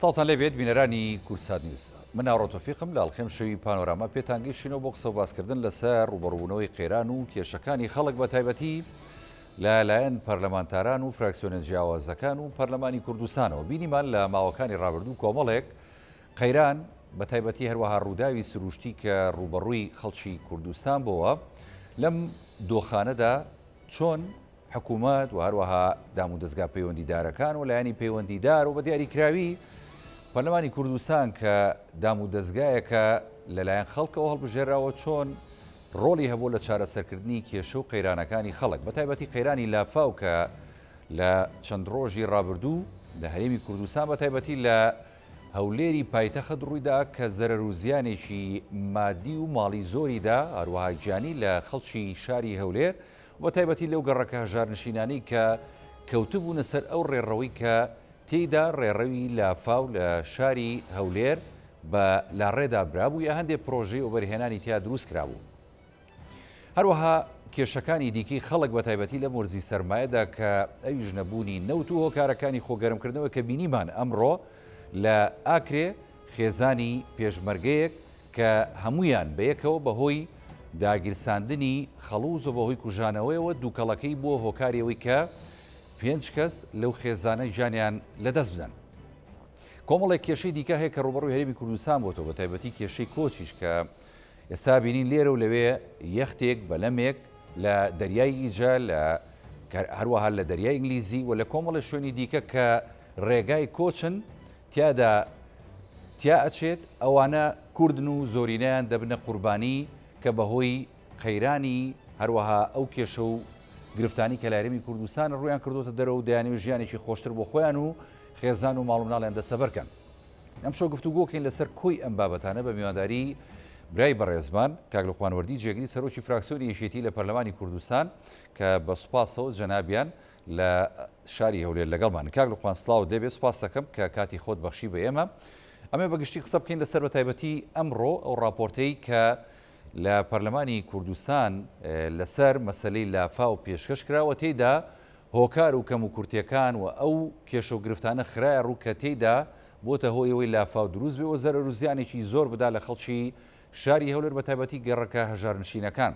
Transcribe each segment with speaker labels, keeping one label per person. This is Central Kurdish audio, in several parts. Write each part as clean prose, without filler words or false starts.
Speaker 1: ساڵتان لێبێت بینەرانی کورسات نیوز. من ناڕۆتۆفیقم لە ئەڵخێم شەوی پانۆراما پێتان گەیشتینەوە بۆ قسە و باسکردن لەسەر ڕوبەڕووبوونەوەی قەیران و کێشەکانی خەڵک بە تایبەتی لەلایەن پەرلەمانتاران و فراکسیۆنە جیاوازەکان و پەرلەمانی کوردستانەوە. بینیمان لە ماوەکانی ڕابردوو کۆمەڵێک قەیران بە تایبەتی هەروەها ڕووداوی سروشتی کە ڕوبەڕووی خەڵکی کوردستان بووە لەم دۆخانەدا چۆن حکوومەت و هەروەها دام و دەستگا پەیوەندیدارەکان و لایەنی پەیوەندیدار و بە دیاریکراوی پەرلەمانی کوردستان کە دام و دەستگایەکە لەلایەن خەڵکەوە هەڵبژێراوە چۆن ڕۆڵی هەبوو لە چارەسەرکردنی کێشە و قەیرانەکانی خەڵک بە تایبەتی قەیرانی لافاو کە لە چەند ڕۆژی ڕابردوو لە هەرێمی کوردستان بە تایبەتی لە هەولێری پایتەخت ڕوویدا کە زەرەر و زیانێکی مادی و ماڵی زۆریدا هەروەها گیانی لە خەڵکی شاری هەولێر بە تایبەتی لەو گەڕەکە هەژارنشینانی کە کەوتبوونە سەر ئەو ڕێڕەوەی کە تێیدا ڕێڕەوی لافاو لە شاری هەولێر بە لاڕێدا برابوو یا هەندێک پرۆژەی ئۆبەرهێنانی تیا دروست کرابوو. هەروەها کێشەکانی دیکەی خەڵک بە تایبەتی لە مۆرزی سەرمایەدا کە ئەویش نەبوونی نەوت و هۆکارەکانی خۆگەرمکردنەوە کە بینیمان ئەمڕۆ لە ئاکرێ خێزانی پێشمەرگەیەک کە هەمویان بەیەکەوە بەهۆی داگیرساندنی خەڵوز و بەهۆی کوژانەوەیەوە دووکەڵەکەی بووە هۆکاریەوەی کە 5 کەس لەو خێزانە گیانیان لەدەست بدەن. کۆمەڵێک کێشەی دیکە هەیە کە ڕوبەڕووی هەرێمی کوردستان بۆتەوە بە تایبەتی کێشەی کۆچیش کە ئێستا بینین لێرە و لەوێ یەختێک بەلەمێک لە دەریای ئیجا لە هەروەها لە دەریای ئینگلیزی و لە کۆمەڵی شوێنی دیکە کە ڕێگای کۆچن تیا ئەچێت ئەوانە کوردن و زۆرینەیان دەبنە قوربانی کە بەهۆی قەیرانی هەروەها ئەو کێشە و گرفتانی کە لە هەرێمی کوردستان ڕویان کردوتە دەرەوە و دەیانەوێت ژیانێکی خۆشتر بۆ خۆیان و خێزان و ماڵ و مناڵیان دەسەبەرکەن. ئەم شەو گفتوگۆکەین لەسەر کۆی ئەم بابەتانە بە میوانداری برای بەڕێزمان کاک لوقمانوەردی جێگری سەرۆکی فراکسیۆنی یەکێتی لە پەرلەمانی کوردستان کە بە سوپاسەوە جەنابیان لە شاری هەولێر لەگەڵمان. کاک لوقمان سڵاو دەبێت سوپاس دەکەم کە کاتی خۆت بەخشی بە ئێمە. ئەمێ بەگشتی قسە بکەین لەسەر بە تایبەتی ئەمڕۆ ئەو راپۆرتەی کە لە پەرلەمانی کوردستان لەسەر مەسەلەی لافاو پێشکەش کراوە تێیدا هۆکار و کەم و کورتیەکان و ئەو کێشە و گرفتانە خراە ڕوو کە تێیدا بۆتە هۆی ئەوەی لافاو دروست بێ و زەرەر و زیانێکی زۆر بدا لە خەڵکی شاری هەولێر بە تایبەتی گەڕەکە هەژارنشینەکان.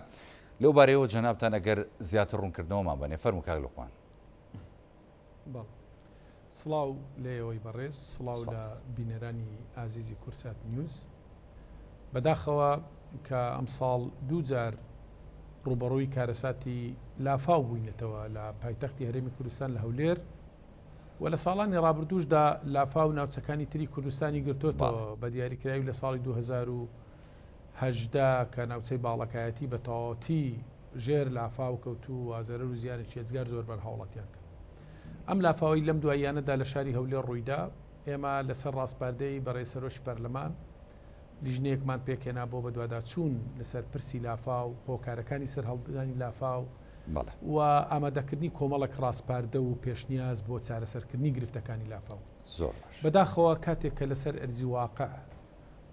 Speaker 1: لەو بارەیەوە جەنابتان ئەگەر زیاتر ڕوونکردنەوەمان بەنێ فەرموو کاک لوقمان.
Speaker 2: سڵاو لێەوەی بەڕێز سڵاو لە بینەرانی ئازیزی کورسات نیوز. بەداخەوە کە ئەم ساڵ دوو جار ڕوبەڕووی کارەساتی لافاو بووینێتەوە لە پایتەختی هەرێمی کوردستان لە هەولێر و لە ساڵانی ڕابردووشدا لافاو ناوچەکانی تری کوردستانی گرتوتەوە بە دیاریکراوی لە ساڵی 2018 کە ناوچەی باڵەکایەتی بە تەواوەتی ژێر لافاو کەوتو و زەرەر و زیانێکی جگار زۆر بەرهەوڵەتیان کرد. ئەم لافاوی لەم دواییانەدا لە شاری هەولێر ڕوویدا. ئێمە لەسەر ڕاستپاردەی بەڕێسەرۆشی پەرلەمان لیژنەیەکمان پێکێنا بۆ بە دوواداچوون لەسەر پرسی لافاو هۆکارەکانی سەر هەڵدانی لافاو و ئامادەکردنی کۆمەڵک ڕاستپاردە و پێشنیاز بۆ چارەسەرکردنی گرفتەکانی لافاو. بەداخەوە کاتێک کە لەسەر ئەرزی واقع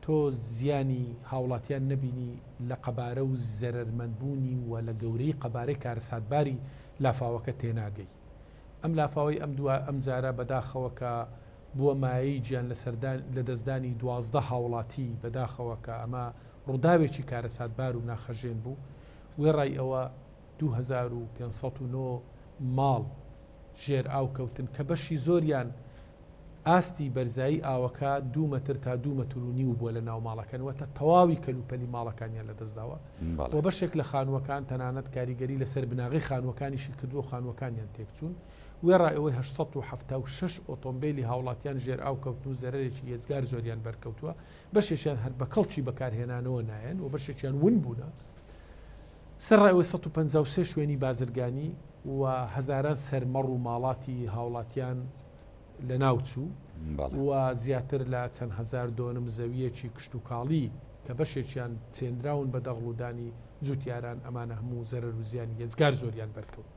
Speaker 2: تۆ زیانی هاوڵاتیان نەبینی لە قەبارە و زەرەرمەندبوونی و لە گەورەی قەبارەی کارەساتباری لافاوەکە تێناگەی. ئەم لافاوەی ئەم جارە بەداخەوە کە بووە مایەی گیان لە دەستدانی 12 هاوڵاتی بەداخەوە کە ئەمە ڕووداوێکی کارەساتبار و ناخەژێن بوو وێڕای ئەوە 2509 ماڵ ژێر ئاو کەوتن کە بەشی زۆریان ئاستی بەرزایی ئاوەکە 2 مەتر تا 2 مەتر و نیو بووە لە ناو ماڵەکانوەتە تەواوی کەلوپەلی ماڵەکانیان لەدەستداوە و بەشێک لە خانووەکان تەنانەت کاریگەری لەسەر بناغی خانووەکانیشی کردو و خانووەکانیان تێکچوون. وێڕای ئەوەی 876 ئۆتۆمبیلی هاوڵاتیان ژێر ئاو کەوتن و زەرەرێکی هێزگار زۆریان بەرکەوتووە. بەشێکیان هەر بە کەڵکی بەکارهێنانەوە نایەن و بەشێکیان ون بوونە. سەرڕایەوەی 153 شوێنی بازرگانی و هەزاران سەرمەڕ و ماڵاتی هاوڵاتیان لە ناوچوو و زیاتر لە چەند هەزار دۆنم زەویەکی کشت و کاڵی کە بەشێکیان چێنراون بە دەغڵودانی جوتیاران ئەمانە هەموو زەرەر و زیانی هێزگار زۆریان بەرکەوت.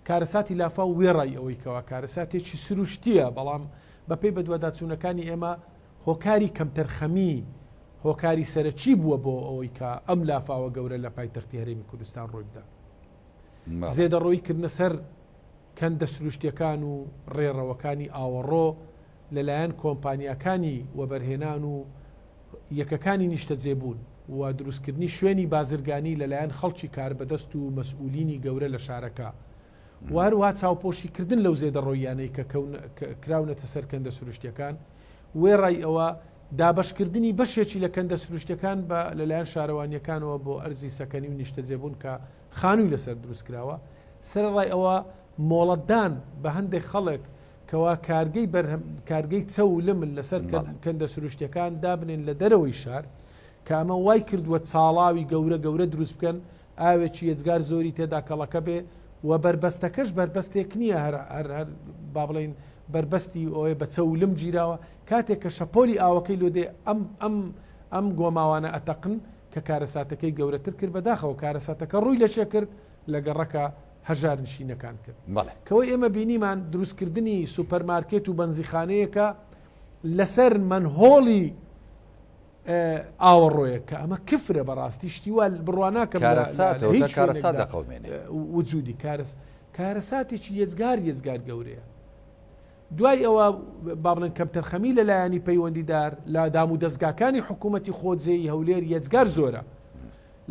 Speaker 2: کارەساتی لافاو وێڕای ئەوەی کەوا کارەساتێکی سروشتیە بەڵام بەپێی بە دوواداچوونەکانی ئێمە هۆکاری کەمتەرخەمی هۆکاری سەرەکی بووە بۆ ئەوەی کە ئەم لافاوە گەورە لە پایتەختی هەرێمی کوردستان ڕۆی بدە. زێدەڕۆیی کردنە سەر کەندە سروشتیەکان و ڕێڕەوەکانی ئاوەڕۆ لەلایەن کۆمپانیاکانی وەبەرهێنان و یەکەکانی نیشتە جێبوون و دروستکردنی شوێنی بازرگانی لەلایەن خەڵکی کاربەدەست و مەسئولینی گەورە لە شارەکە واروها چاوپۆشیکردن لەو زێدەڕۆیانەی کە کراونەتە سەر کەندە سروشتیەکان وێڕای ئەوە دابشکردنی بەشێکی لە کەندە سروشتەکان بە لەلایەن شارەوانیەکانەوە بۆ ئەرزی سەکەنی و نیشتە جێبوون کە خانووی لەسەر دروستکراوە سەرڕای ئەوە مۆڵەتدان بە هەندێک خەڵک کەوا کارگەی چە و لمن لەسەر کەندە سروشتیەکان دابنێن لە دەرەوەی شار کە ئەمە وای کردووە چاڵاوی گەورە دروست بکەن ئاوێکی ێجگار زۆری تێدا کەڵەکە بێ و بربەستەکەش بربەستێک نییە هەر با بڵین بربەستی ئەوێ بە چە و لم گیراوە کاتێک کە شەپۆلی ئاوەکەی لۆ دێ ئەم گۆماوانە ئەتەقن کە کارەساتەکەی گەورەتر کرد بەداخەوە کارەساتەکە ڕووی لە شێ کرد لە گەڕەکە هەژار نشینەکان کرد کەوەی ئێمە بینیمان دروستکردنی سوپەرمارکێت و بەنزیخانەیەکە لەسەر منهۆڵی ئاوەڕۆیە کە ئەمە کفرە بەڕاستی شتیوە بڕواناکەم وجودی کارەساتێکی ێجگار گەورەیە دوای ئەوە با بڵێن کەمتەرخەمی لەلایەنی پەیوەندیدار لە دام و دەستگاکانی حکوومەتی خۆجێی هەولێر ێجگار زۆرە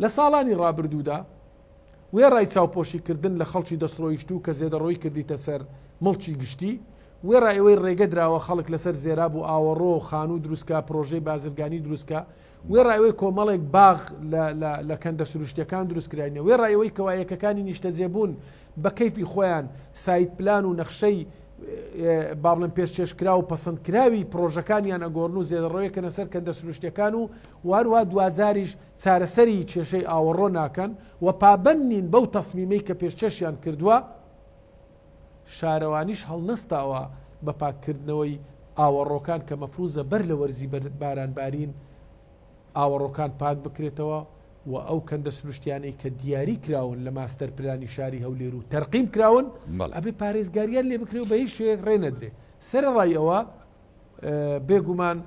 Speaker 2: لە ساڵانی ڕابردوودا وێڕای چاوپۆشیکردن لە خەڵکی دەستڕۆیشت و کە زێدەڕۆی کردیتە سەر مڵکی گشتی وێڕای ئەوەی ڕێگە درراوە خەڵک لەسەر زێراب و ئاوەڕۆ خانوو دروستکە پرۆژەی بازرگانی دروستکە وێڕایەوەی کۆمەڵێک باغ لە کەندە سروشتیەکان دروستکراینە وێڕایەوەی کەوایەکەکانی نیشتە جێبوون بە کەیفی خۆیان سایت پلان و نەخشەی با بڵێن پێشکەشکرا و پەسەندکراوی پرۆژەکانیان ئەگۆڕن و زێدەڕۆیەکەنە سەر کەندە سروشتیەکان و واروها دوجاریش چارەسەری کێشەی ئاوەڕۆ ناکەن و پابەنین بەو تەسمیمەی کە پێشکەشیان کردووە شارەوانیش هەڵنەستاوە بە پاککردنەوەی ئاوەڕۆکان کە مەفروزە بەر لە وەرزی بارانبارین ئاوەڕۆکان پاک بکرێتەوە و ئەو کەندە سروشتیانەی کە دیاری کراون لە ماستەر پلانی شاری هەولێر و تەرقیم کراون ئەبێ پارێزگاریان لێ بکرێ و بە هیچ شوەیەک ڕێ نەدرێ سەرڕای ئەوە بێگومان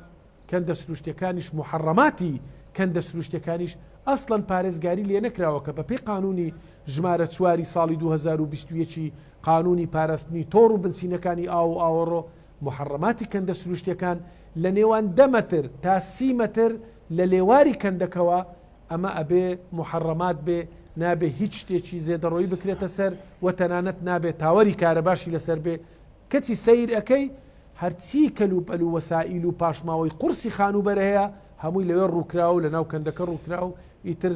Speaker 2: کەندە سروشتیەکانیش محەڕەماتی کەندە سروشتیەکانیش ئەسڵەن پارێزگاری لێ نەکراوە کە بەپێی قانونی ژمارە 4 ساڵی 2021 قانونی پاراستنی تۆڕ و بنچینەکانی ئاو و ئاوەڕۆ محەڕەماتی کەندە سروشتیەکان لە نێوان 10 مەتر تا 30 مەتر لە لێواری کەندەکەوە ئەمە ئەبێ محەڕەمات بێ نابێ هیچ شتێکی زێدەڕۆیی بکرێتە سەر و تەنانەت نابێت تاوەری کارەباشی لەسەر بێ کەچی سەیر ئەەکەی هەرچی کەلوپەل و وەسائیل و پاشماوەی قورسی خانوبەرە هەیە هەمووی لەوێ ڕووکرا و لە ناو کەندەکە ڕووکرا و ئیتر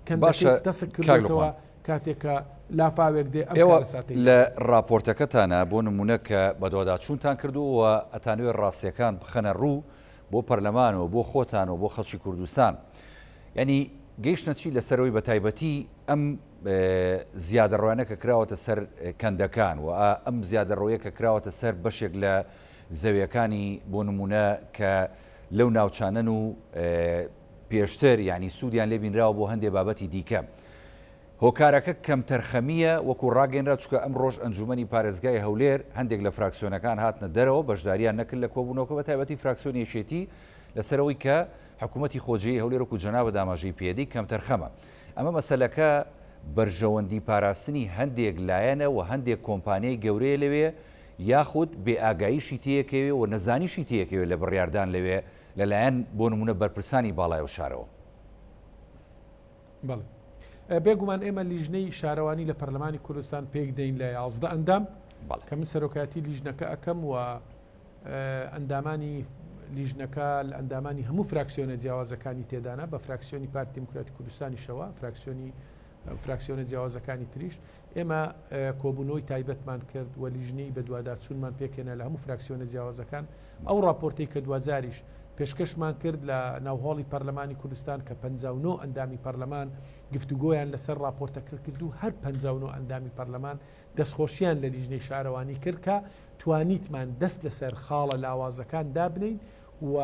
Speaker 2: کەندەکە دەسک کردێتەوە کاتێکە لافاوێک دێ
Speaker 1: ئێوە لە راپۆرتەکەتانە بۆ نمونە کە بەدواداچوونتان کردووە ئەتانوێت ڕاستیەکان بخەنە ڕوو بۆ پەرلەمانەوە بۆ خۆتانەوە بۆ خەڵکی کوردستان ینی گەیشتە چی لەسەرەوەی بە تایبەتی ئەم زیادەڕوانە کە کراوەتە سەر کەندەکان و ئەم زیادەڕۆیە کە کراوەتە سەر بەشێک لە زەویەکانی بۆ نمونە کە لەو ناوچانن و پێشتر ینی سوودیان لێبینراوە بۆ هەندێک بابەتی دیکە هۆکارەکە کەم تەرخەمیە وەکو ڕاگەنرا چکە ئەم ڕۆژ ئەنجومەنی پارێزگای هەولێر هەندێک لە فراکسیۆنەکان هاتنە دەرەوە بەشداریان نەکرد لە کۆبوونەوەکە بە تایبەتی فراکسیۆنی یەکێتی لەسەرەوەی کە حکوومەتی خۆجی هەولێر و جەنابە داماژەی پێدی کەم تەرخەمە ئەمە مەسەلەکە بەرژەوەندی پاراستنی هەندێک لایەنە و هەندێک کۆمپانیای گەورەیە لەوێ یاخود بێئاگاییشی تەیەکەوێ و نەزانیشی تەیەکەوێ لە بڕیاردان لەوێ لەلایەن بۆ نمونە بەرپرسانی باڵای و شارەوە
Speaker 2: بەڵێ بێگومان ئێمە لیژنەی شارەوانی لە پەرلەمانی کوردستان پێک دەین لە 11 ئەندام کە من سەرۆکاتی لیژنەکە ئەەکەم و ئەندامانی لیژنەکە لە ئەندامانی هەموو فراکسیۆنە جیاوازەکانی تێدانا بە فراکسیۆنی پارتی دموکراتی کوردستانیشەوە فراکسیۆنە جیاوازەکانی تریش ئێمە کۆبوونەوەی تایبەتمان کرد و لیژنەی بە دوواداچوونمان پێکێنە لە هەموو فراکسیۆنە جیاوازەکان ئەو راپۆرتەی کە دوجاریش پێشکەشمان کرد لە ناوهۆڵی پەرلەمانی کوردستان کە 59 ئەندامی پەرلەمان گفتوگۆیان لەسەر راپۆرتەکە کرد و هەر 59 ئەندامی پەرلەمان دەستخۆشیان لە لیژنەی شارەوانی کرد کە توانیتمان دەست لەسەر خاڵە لاوازەکان دابنین و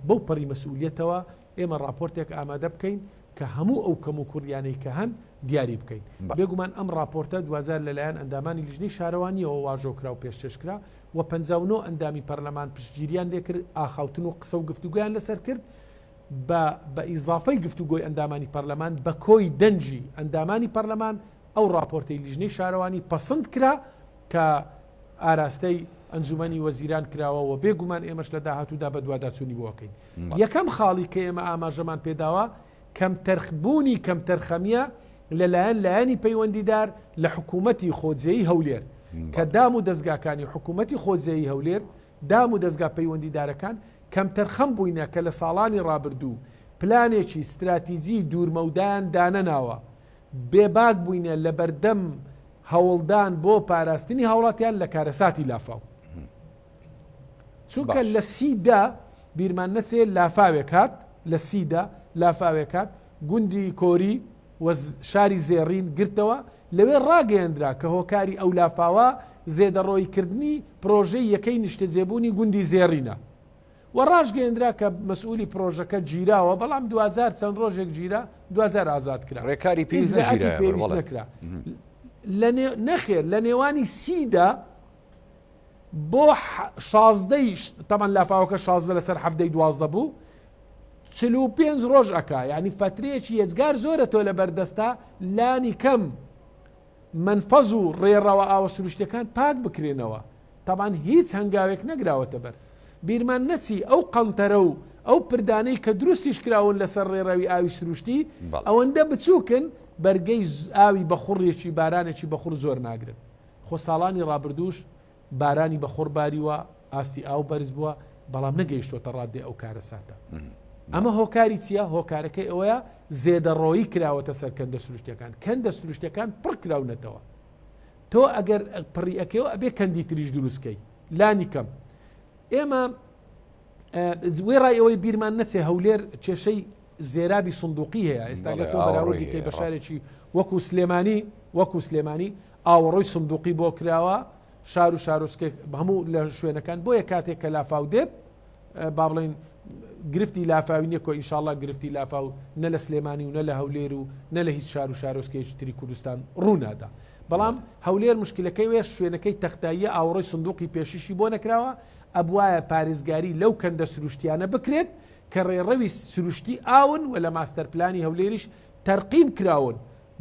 Speaker 2: بەو پەڕی مەسئولیەتەوە ئێمە راپۆرتێک ئامادە بکەین کە هەموو ئەو کەم و کوڕیانەی کە هەن دیاری بکەین بێگومان ئەم راپۆرتە دوزار لەلایەن ئەندامانی لیژنەی شارەوانیەوە واژۆکرا و پێشکەشکرا و 59 ئەندامی پەرلەمان پشتگیریان لێکرد ئاخاوتن و قسە و گفتوگویان لەسەر کرد بە ئیزافەی گفتوگۆی ئەندامانی پەرلەمان بە کۆی دەنجی ئەندامانی پەرلەمان ئەو راپۆرتەی لیژنەی شارەوانی پەسەند کرا کە ئاراستەی ئەنجومەنی وەزیران کراوە و بێگومان ئێمەش لە داهاتوودا بە دوواداچوونی بۆکەین. یەکەم خاڵی کە ئێمە ئاماژەمان پێداوە کەم تەرخبوونی کەم تەرخەمیە لەلایەن لایەنی پەیوەندیدار لە حکوومەتی خۆجێی هەولێر کە دام و دەستگاکانی حکوومەتی خۆجێی هەولێر دام و دەستگا پەیوەندیدارەکان کەم تەرخەم بووینە کە لە ساڵانی ڕابردوو پلانێکی استراتیجی دوورمەودان دانەناوە بێباک بووینە لە بەردەم هەوڵدان بۆ پاراستنی هاوڵاتیان لە کارەساتی لافاو چونکە لە سیدا بیرمان نەچێ لافاوێکات لە سیدا لافاوێکات گوندی کۆری و شاری زێڕین گرتەوە لەوێ ڕاگەیەندرا کە هۆکاری ئەو لافاوە زێدەڕۆیکردنی پرۆژەی یەکەی نیشتەجێبوونی گوندی زێڕینە و ڕاشگەیەندرا کە مەسئولی پرۆژەکە گیراوە بەڵام 2000 چەند ڕۆژێک گیرا 2000 ئازاد کرا
Speaker 1: ڕێکاری پێویست
Speaker 2: نەکرا نەخێر لە نێوانی سیدا بۆ 16 تەمان لافاوەکە 16 لەسەر 12 بوو 45 ڕۆژ ئەکا یعنی فترەیەکی هێزگار زۆرە تۆ لە بەردەستا لانی کەم منفەز و ڕێڕەوە ئاوە سروشتەکان پاک بکرێنەوە تەمان هیچ هەنگاوێک نەگراوەتە بەر بیرمان نەچی ئەو قەنتەرە و ئەو پردانەی کە دروستیش کراون لەسەر ڕێڕەوی ئاوی سروشتی ئەوەندە بچووکن بەرگەی ئاوی بەخوڕێکی بارانێکی بەخوڕ زۆر ناگرن خۆ ساڵانی ڕابردووش بارانی بەخۆر باریوە ئاستی ئاو بەرز بووە بەڵام نەگەیشتۆتە ڕادێ ئەو کارە ساتە ئەمە هۆکاری چییە؟ هۆکارەکەی ئەوەیە زێدەڕۆیی کراوەتە سەر کەندە سروشتەکان کەندە سروشتەکان پڕ کراونەتەوە تۆ ئەگەر پڕیەکەیەوە ئەبێ کەندی تریش دروستکەی لانی کەم ئێمە وێڕای ئەوەی بیرمان نەچێ هەولێر کێشەی زێرابی سندوقی هەیە ئێستاگە تۆ بەراوردی کەی بە شارێکی وەکو سلێمانی ئاوەڕۆی سندوقی بۆ کراوە شار و شارۆچکە هەموو لە شوێنەکان بۆیە کاتێک کە لافاو دێت با بڵێن گرفتی لافاوی نییە کۆ ئینشاءڵڵا گرفتی لافاو نە لە سلێمانی و نە لە هەولێر و نە لە هیچ شار و شارۆچکەیەکی تری کوردستان ڕوونادا بەڵام هەولێر مشکلەکەی وێ شوێنەکەی تەختاییە ئاوەڕۆی سندوقی پێشیشی بۆ نەکراوە ئەبوایە پارێزگاری لەو کەندە سروشتیانە بکرێت کە ڕێڕەوی سروشتی ئاون و لە ماستەر پلانی هەولێریش تەرقیم کراون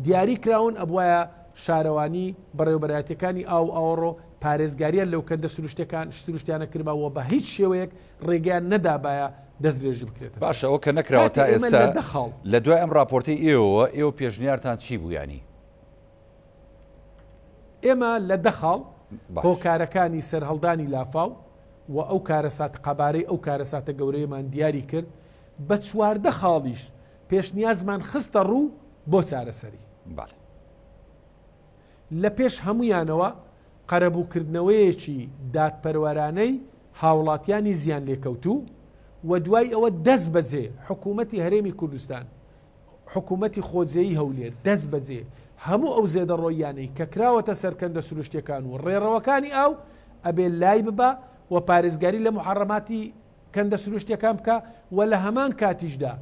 Speaker 2: دیاری کراون ئەبوایە شارەوانی بەڕێوەبەرایەتەکانی ئاو ئاوەڕۆ پارێزگاریان لەو کەندە سروشتیانە کردمەوە بە هیچ شێوەیەک ڕێگەیان نەدابایە دەستدرێژی بکرێت
Speaker 1: باشە ئەو کە نەکراوە تا ئێستا لە دوای ئەم راپۆرتی ئێوە پێشنیارتان چی بوو ینی
Speaker 2: ئێمە لە دەخاڵ هۆکارەکانی سەرهەڵدانی لافاو و ئەو کارەسات قەبارەی ئەو کارەساتە گەورەیەمان دیاری کرد بە 14 خاڵیش پێشنیازمان خستە ڕوو بۆ چارەسەری لە پێش هەمویانەوە قەرەبووکردنەوەیەکی دادپەروەرانەی هاوڵاتیانی زیان لێکەوتوو و دوای ئەوە دەست بەجێ حکوومەتی هەرێمی کوردستان حکوومەتی خۆجێی هەولێر دەست بەجێ هەموو ئەو زێدەڕۆیانەی کە کراوەتە سەرکەندە سروشتەکان و ڕێڕەوەکانی ئاو ئەبێ لای ببە و پارێزگاری لە محەڕەماتی کەندە سروشتەکان بکە و لە هەمان کاتیشدا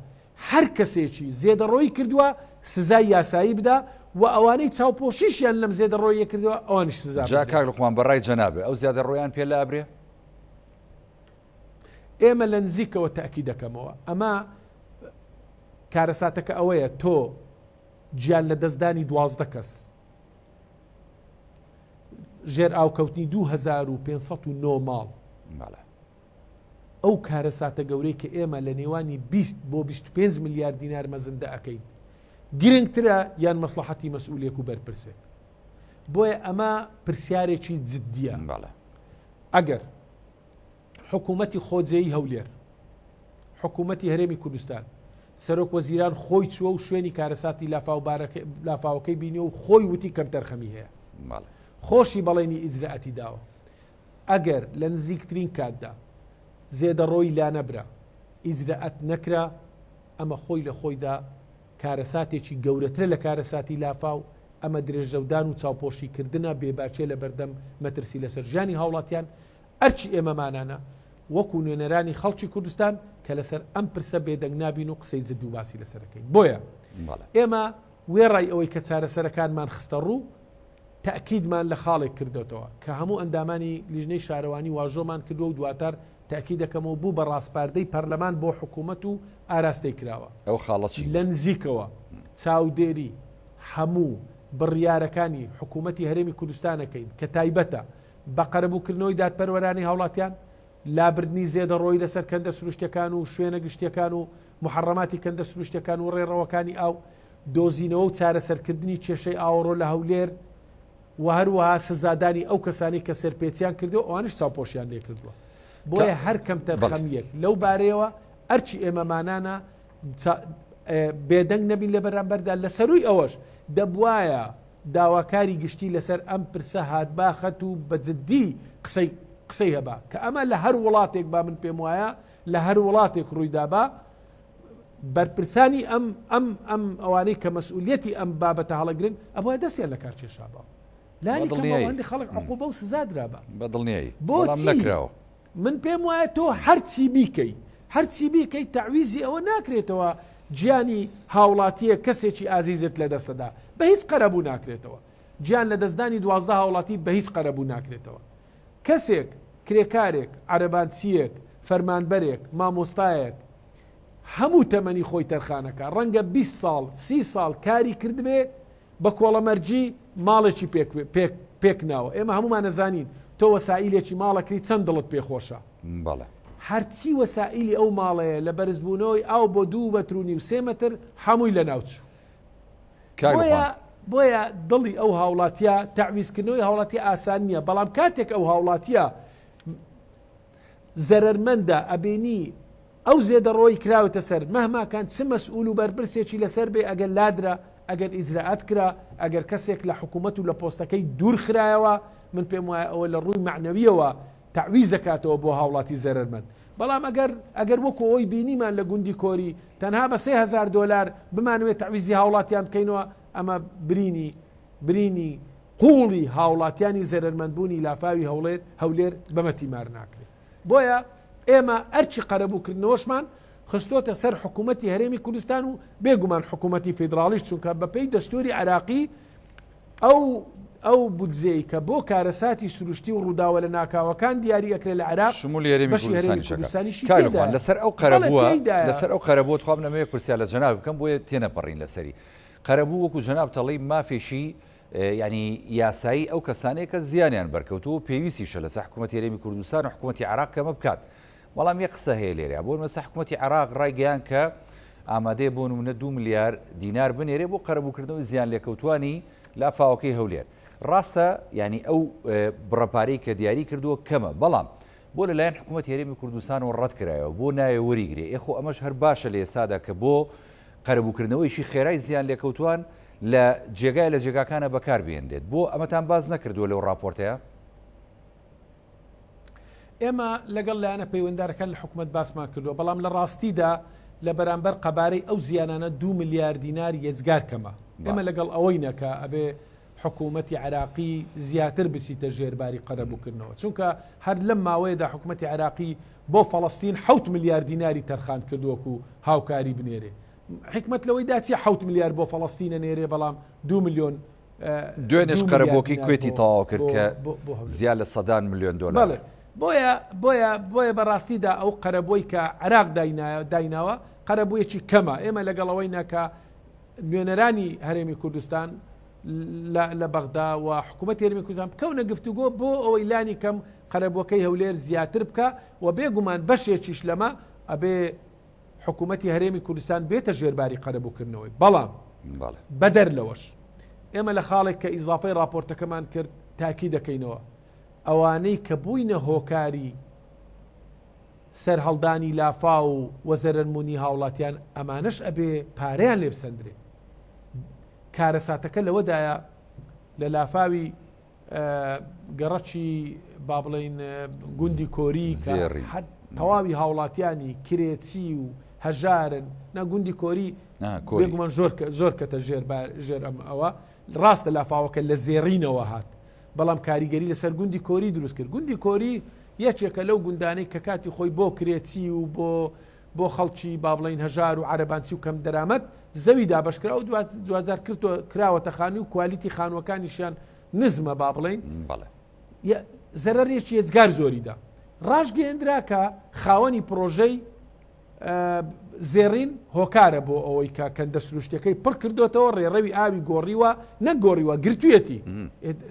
Speaker 2: هەر کەسێکی زێدەڕۆیی کردووە سزای یاسایی بدا و ئەوانەی چاوپۆشیشیان لەم زێدەڕۆیە کردووە ئەوانش سزا
Speaker 1: جا کاک لوقمان بەڕای جەنابێ ئەو زیادەڕۆیان پێ لابرێ
Speaker 2: ئێمە لە نزیکەوە تەکی دەکەمەوە ئەمە کارەساتەکە ئەوەیە تۆ گیان لە دەستدانی 12 کەس ژێر ئاوکەوتنی 2509 ماڵ ئەو کارەساتە گەورەی کە ئێمە لە نێوانی 20 بۆ 25 میلیارد دینار مەزندە ئەەکەین گرنگترە یان مەسلحەتی مەسئولێک و بەرپرسێک بۆیە ئەمە پرسیارێکی جددیە ئەگەر حکوومەتی خۆجێی هەولێر حکوومەتی هەرێمی کوردستان سەرۆک وەزیران خۆی چووە و شوێنی کارەساتی لافاوەکەی بینی و خۆی وتی کەم تەرخەمی هەیە خۆشی بەڵێنی ئیجرائەتی داوە ئەگەر لە نزیکترین کاتدا زێدەڕۆی لا نەبرا ئیجرائەت نەکرا ئەمە خۆی لە خۆیدا کارەساتێکی گەورەترە لە کارەساتی لافاو ئەمە درێژەودان و چاوپۆشیکردنە بێباچێ لە بەردەم مەترسی لەسەر ژیانی هاوڵاتیان ئەرچی ئێمەمانانە وەکو نوێنەرانی خەڵکی کوردستان کە لەسەر ئەم پرسە بێدەنگ نابین و قسەی جد و باسی لەسەرەکەین بۆیە ئێمە وێڕای ئەوەی کە چارەسەرەکانمان خستە ڕوو تەکیدمان لە خاڵێک کردوتەوە کە هەموو ئەندامانی لیژنەی شارەوانی واژۆمان کردو و دواتر تاکی دەکەمەوە بوو بە ڕاستپاردەی پەرلەمان بۆ حکوومەت و ئاراستەی کراوە
Speaker 1: ئەو خاڵەتی
Speaker 2: لە نزیکەوە چاودێری هەموو بڕیارەکانی حکوومەتی هەرێمی کوردستانەکەین کە تایبەتە بە قەرەبووکردنەوەی دادپەروەرانی هاوڵاتیان، لابردنی زێدەڕۆی لەسەر کەندە سروشتەکان و شوێنە گشتیەکان و محەڕەماتی کەندە سروشتەکان و ڕێڕەوەکانی ئاو، دۆزینەوە و چارەسەرکردنی کێشەی ئاوەڕۆ لە هەولێر و هەروەها سزادانی ئەو کەسانی کە سەرپێچیان کردو ئەوانش چاوپۆشیان لێ کردووە. بۆیە هەر کەم تەرخەمیەک لەو بارەیەوە ئەرچی ئێمەمانانە بێدەنگ نەبین لە بەرامبەردا لە سەروی ئەوەش دەبوایە داواکاری گشتی لەسەر ئەم پرسە هاتباخەت و بەجددی قسەی هەبا کە ئەمە لە هەر وڵاتێک با من پێم وایە لە هەر وڵاتێک ڕوویدابا بەرپرسانی ئەم ئەوانەی کە مەسئولیەتی ئەم بابەتە هەڵەگرن ئەوە دەستیان لە کار کێشابا لانی کەمەوەندی خەڵک عقوبە و سزادرابا
Speaker 1: بەدڵنیایی
Speaker 2: بۆچی
Speaker 1: نەکراوە.
Speaker 2: من پێم وایە تۆ هەرچی بیکەی تعویزی ئەوە ناکرێتەوە گیانی هاوڵاتیە کەسێکی ئازیزت لە دەستەدا بە هیچ قەرەبوو ناکرێتەوە. گیان لە دەستدانی 12 هاوڵاتی بە هیچ قەرەبوو ناکرێتەوە. کەسێک کرێکارێک عەرەبانسیەک فەرمانبەرێک مامۆستایەک هەموو تەمەنی خۆی تەرخانەکە ڕەنگە 20 ساڵ 30 ساڵ کاری کردبێ بە کۆڵەمەرجی ماڵێکی پێک ناوە. ئێمە هەمومان نەزانین تۆ وەسائیلێکی ماڵەکەی چەند دڵت پێخۆشە.
Speaker 1: بەڵێ
Speaker 2: هەرچی وەسائیلی ئەو ماڵەیە لە بەرزبوونەوەی ئاو بۆ 2 مەتر و 3 مەتر هەمووی لە ناوچوو. بۆیە دڵی ئەو هاوڵاتیە تعویزکردنەوەی هاوڵاتی ئاسان نییە، بەڵام کاتێک ئەو هاوڵاتیە زەرەرمەندە ئەبینی ئەو زێدەڕۆی کراوەتە سەر مەهماکان چ مەسئول و بەرپرسێکی لەسەر بێ ئەگەر لادرا ئەگەر ئیجراعات کرا ئەگەر کەسێک لە حکوومەت و لە پۆستەکەی دوور خرایەوە من پێم وایە ئەوە لە ڕووی معنەویەوە تعویز دەکاتەوە بۆ هاوڵاتی زەرەرمەند. بەڵام ئەگەر وەکو ئەوی بینیمان لە گوندی کۆری تەنها بە $3000 بمانوێت تعویزی هاوڵاتیان بکەینەوە ئەمە برینی قوڵی هاوڵاتیانی زەرەرمەندبوونی لافاوی هەولێر بەمەتیمار ناکرێت. بۆیە ئێمە ئەرچی قەرەبووکردنەوەشمان خستۆتە سەر حکوومەتی هەرێمی کوردستان و بێگومان حکوومەتی فیدراالیش چونکە بەپێی دەستوری عراقی ئەو بودجەی کە بۆ کارەساتی سروشتی و ڕووداوە لە ناکاوەکان دیاری ئەکرێت لە عراق
Speaker 1: شمولی هەرێمی کوردستانی لەسەر ئەو قەرەبووە توام نەمەیە پرسیار لە جەناب بکەم بۆیە تێنەپەڕین لەسەری قەرەبوو وەکو جەناب تەڵی مافێشی ینی یاسایی ئەو کەسانەیە کە زیانیان بەرکەوتوو پێویستیشە لەسەر حکوومەتی هەرێمی کوردستان و حکوومەتی عراق کەمە بکات. بەڵام یە قسە هەیە لێرە بۆ مەسە حکوومەتی عراق ڕایگەیان کە ئامادەیە بۆ نمونە 2 ملیار دینار بنێرێ بۆ قەرەبووکردنەوەی زیان لێکەوتوانی لافاوەکەی هەولێر. ڕاستە ینی ئەو بڕەپارەی کە دیاری کردووە کەمە، بەڵام بۆ لەلایەن حکوومەتی هەرێمی کوردستان و ڕەت کرایەوە بۆ نایە وەریگرێ. ئێخۆ ئەمەش هەر باشە لە ئێستادا کە بۆ قەرەبووکردنەوەیشی خێرای زیان لێکەوتوان لە جێگای لە جێگاکانە بەکار بێنرێت. بۆ ئەمەتان باز نەکردووە لەو راپۆرتەیە؟
Speaker 2: ئێمە لەگەڵ لایەنە پەیوەنددارەکان لە حکوومەت باسمان کردووە، بەڵام لە ڕاستیدا لە بەرامبەر قەبارەی ئەو زیانانە 2 ملیار دینار یەجگار کەمە. ئێمە لەگەڵ ئەوەی نەکە ئەبێ حکوومەتی عراقی زیاتر بچیتە ژێرباری قەرەبووکردنەوە، چونکە هەر لەم ماوەیەدا حکوومەتی عراقی بۆ فەڵەستین 7 ملیار دیناری تەرخان کردووەکو هاوکاری بنێرێ. حکمت لەوەی داچی 7 ملیار بۆ فەڵەستینە نێرێ، بەڵام 2 ملیۆن
Speaker 1: دوێنێش قەرەبووەکەی کوێتی تەواو کرد کە زیاد لە $100 ملیۆن.
Speaker 2: بۆیە بەڕاستیدا ئەو قەرەبووی کە عراق دایناوە قەرەبوویەکی کەمە. ئێمە لەگەڵەوەی نەکە نوێنەرانی هەرێمی کوردستان لە بەغدا و حکوومەتی هەرێمی کوردستان بکەونە گفتوگۆ بۆ ئەوەی لانی کەم قەرەبووەکەی هەولێر زیاتر بکە و بێگومان بەشێکیش لەمە ئەبێ حکوومەتی هەرێمی کوردستان بێتە ژێرباری قەرەبووکردنەوەی. بەڵام بەدەر لەوەش ئێمە لە خاڵێک کە ئیزافەی راپۆرتەکەمان کرد تاکی دەکەینەوە ئەوانەی کە بووینە هۆکاری سەر هەڵدانی لافا و وەزەرەرمونی هاوڵاتیان ئەمانەش ئەبێ پارەیان لێ بسەندرێ. کارەساتەکە لەوەدایە لە لافاوی گەڕەکی با بڵێن گوندی کۆری تەواوی هاوڵاتیانی کرێچی و هەژارن نەگوندی کۆری بێگومان زۆر کەتە ژێر ئەوە ڕاستە لافاوەکە لە زێڕینەوە هات، بەڵام کاریگەری لەسەر گوندی کۆری دروست کرد. گوندی کۆری یەکێکە لەو گوندانەی کە کاتی خۆی بۆ کرێچی و بۆ خەڵکی با بڵێن هەژار و عەرەبانسی و کەم دەرامەت زەوی دابەشکرا و دوزار کراوەتە خانی و کوالیتی خانوەکانیشیان نزمە با بڵێن زەرەرێکی یەجگار زۆریدا. ڕاژگەیەندرا کە خاوەنی پرۆژەی زێڕین هۆکارە بۆ ئەوەی کە کەندە سروشتەکەی پڕ کردوێتەوە ڕێڕەوی ئاوی گۆڕیوە نەگۆڕیوە گرتوێتی